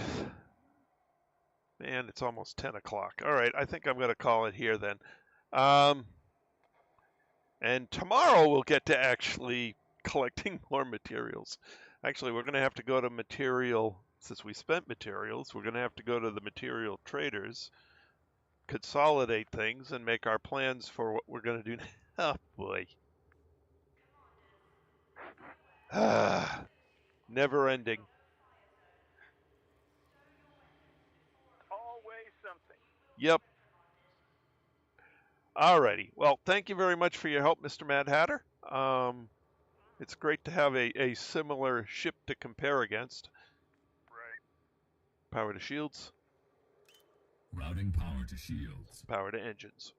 Man, it's almost 10 o'clock. All right, I think I'm going to call it here then. And tomorrow we'll get to actually collecting more materials. Actually, we're going to have to go to material, since we spent materials, we're going to have to go to the material traders, consolidate things, and make our plans for what we're going to do. Oh, boy. Never ending. Always something. Yep. Alrighty. Well, thank you very much for your help, Mr. Mad Hatter. It's great to have a similar ship to compare against. Right. Power to shields. Routing power to shields. Power to engines.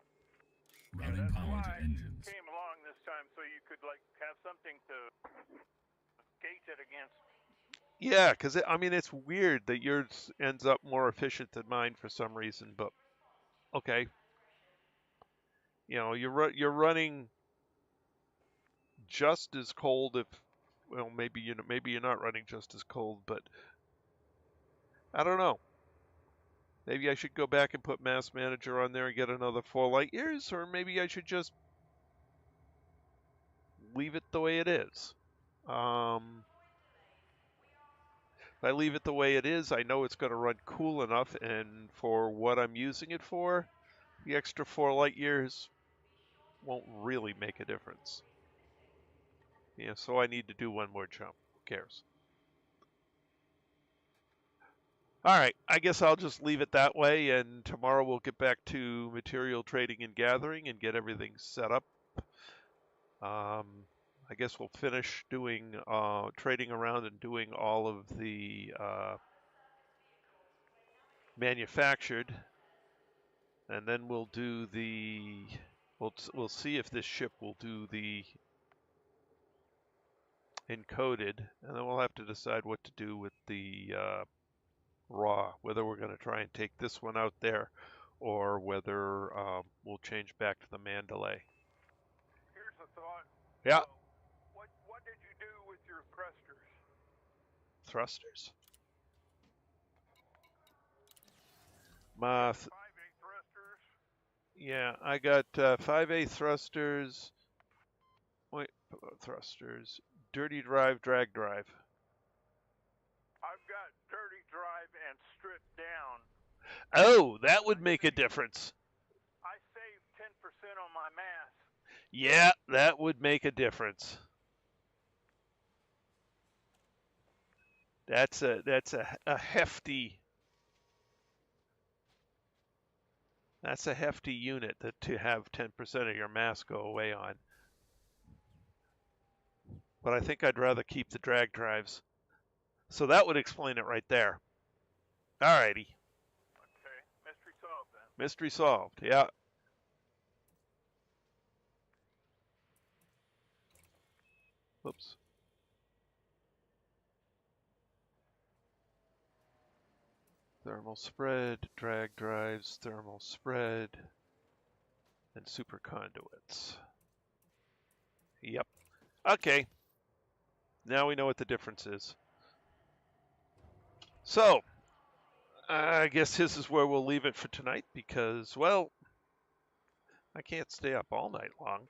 Routing that's power why to engines. Came along this time so you could like have something to gauge it against. Yeah, because I mean it's weird that yours ends up more efficient than mine for some reason, but okay. You know, you're running just as cold if well maybe you're not running just as cold, but I don't know. Maybe I should go back and put Mass Manager on there and get another 4 light years, or maybe I should just leave it the way it is. If I leave it the way it is, I know it's going to run cool enough, and for what I'm using it for, the extra 4 light years won't really make a difference. Yeah, so I need to do one more jump. Who cares? All right, I guess I'll just leave it that way, and tomorrow we'll get back to material trading and gathering and get everything set up. I guess we'll finish doing trading around and doing all of the manufactured, and then we'll do the. We'll see if this ship will do the encoded, and then we'll have to decide what to do with the raw, whether we're going to try and take this one out there or whether we'll change back to the Mandalay. Here's a thought. Yeah. What did you do with your thrusters? Thrusters? My 5/8 thrusters. Yeah, I got 5A thrusters. Wait, thrusters. Dirty drive, drag drive. I've got dirty drive and stripped down. Oh, that would make a difference. I saved 10% on my mass. Yeah, that would make a difference. That's a hefty. That's a hefty unit to have 10% of your mass go away on. But I think I'd rather keep the drag drives. So that would explain it right there. Alrighty. Okay, mystery solved then. Mystery solved, yeah. Oops. Thermal spread, drag drives, thermal spread, and super conduits. Yep. Okay. Now we know what the difference is. So, I guess this is where we'll leave it for tonight because, well, I can't stay up all night long.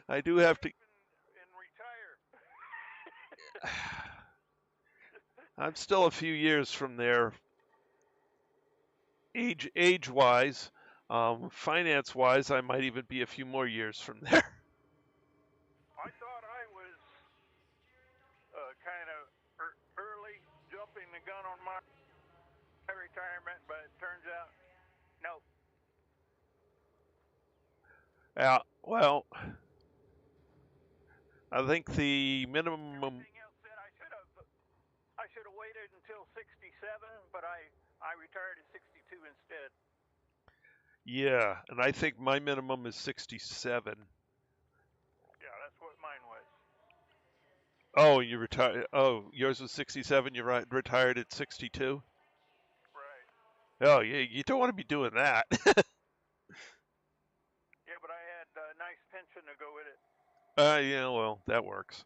I do have to. And retire. I'm still a few years from there, age-wise. Finance-wise, I might even be a few more years from there. I thought I was kind of early jumping the gun on my retirement, but it turns out, nope. Yeah, well, I think the minimum. Everything else said I should have waited until 67, but I retired at 62 instead. Yeah, and I think my minimum is 67. Yeah, that's what mine was. Oh, you retired. Oh, yours was 67. You retired at 62. Right. Oh, yeah, you don't want to be doing that. Yeah, but I had a nice pension to go with it. Yeah, well, that works.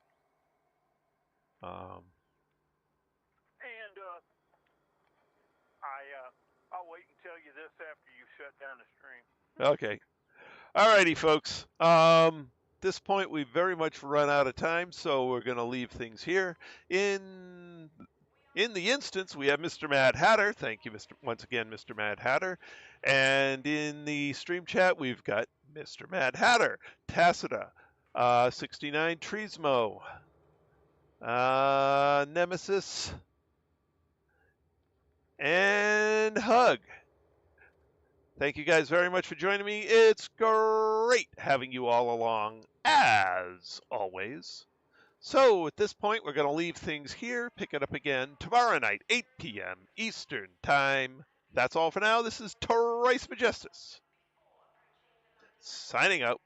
And I'll wait and tell you this after you shut down the stream. Okay. Alrighty, folks. This point we've very much run out of time, so we're going to leave things here. In the instance, we have Mr. Mad Hatter. Thank you, once again, Mr. Mad Hatter. And in the stream chat, we've got Mr. Mad Hatter, Tacita, 69 Trismo, Nemesis, and Hug. Thank you guys very much for joining me. It's great having you all along, as always. So at this point, we're going to leave things here, pick it up again tomorrow night, 8 p.m. Eastern Time. That's all for now. This is Trice Majestus, signing out.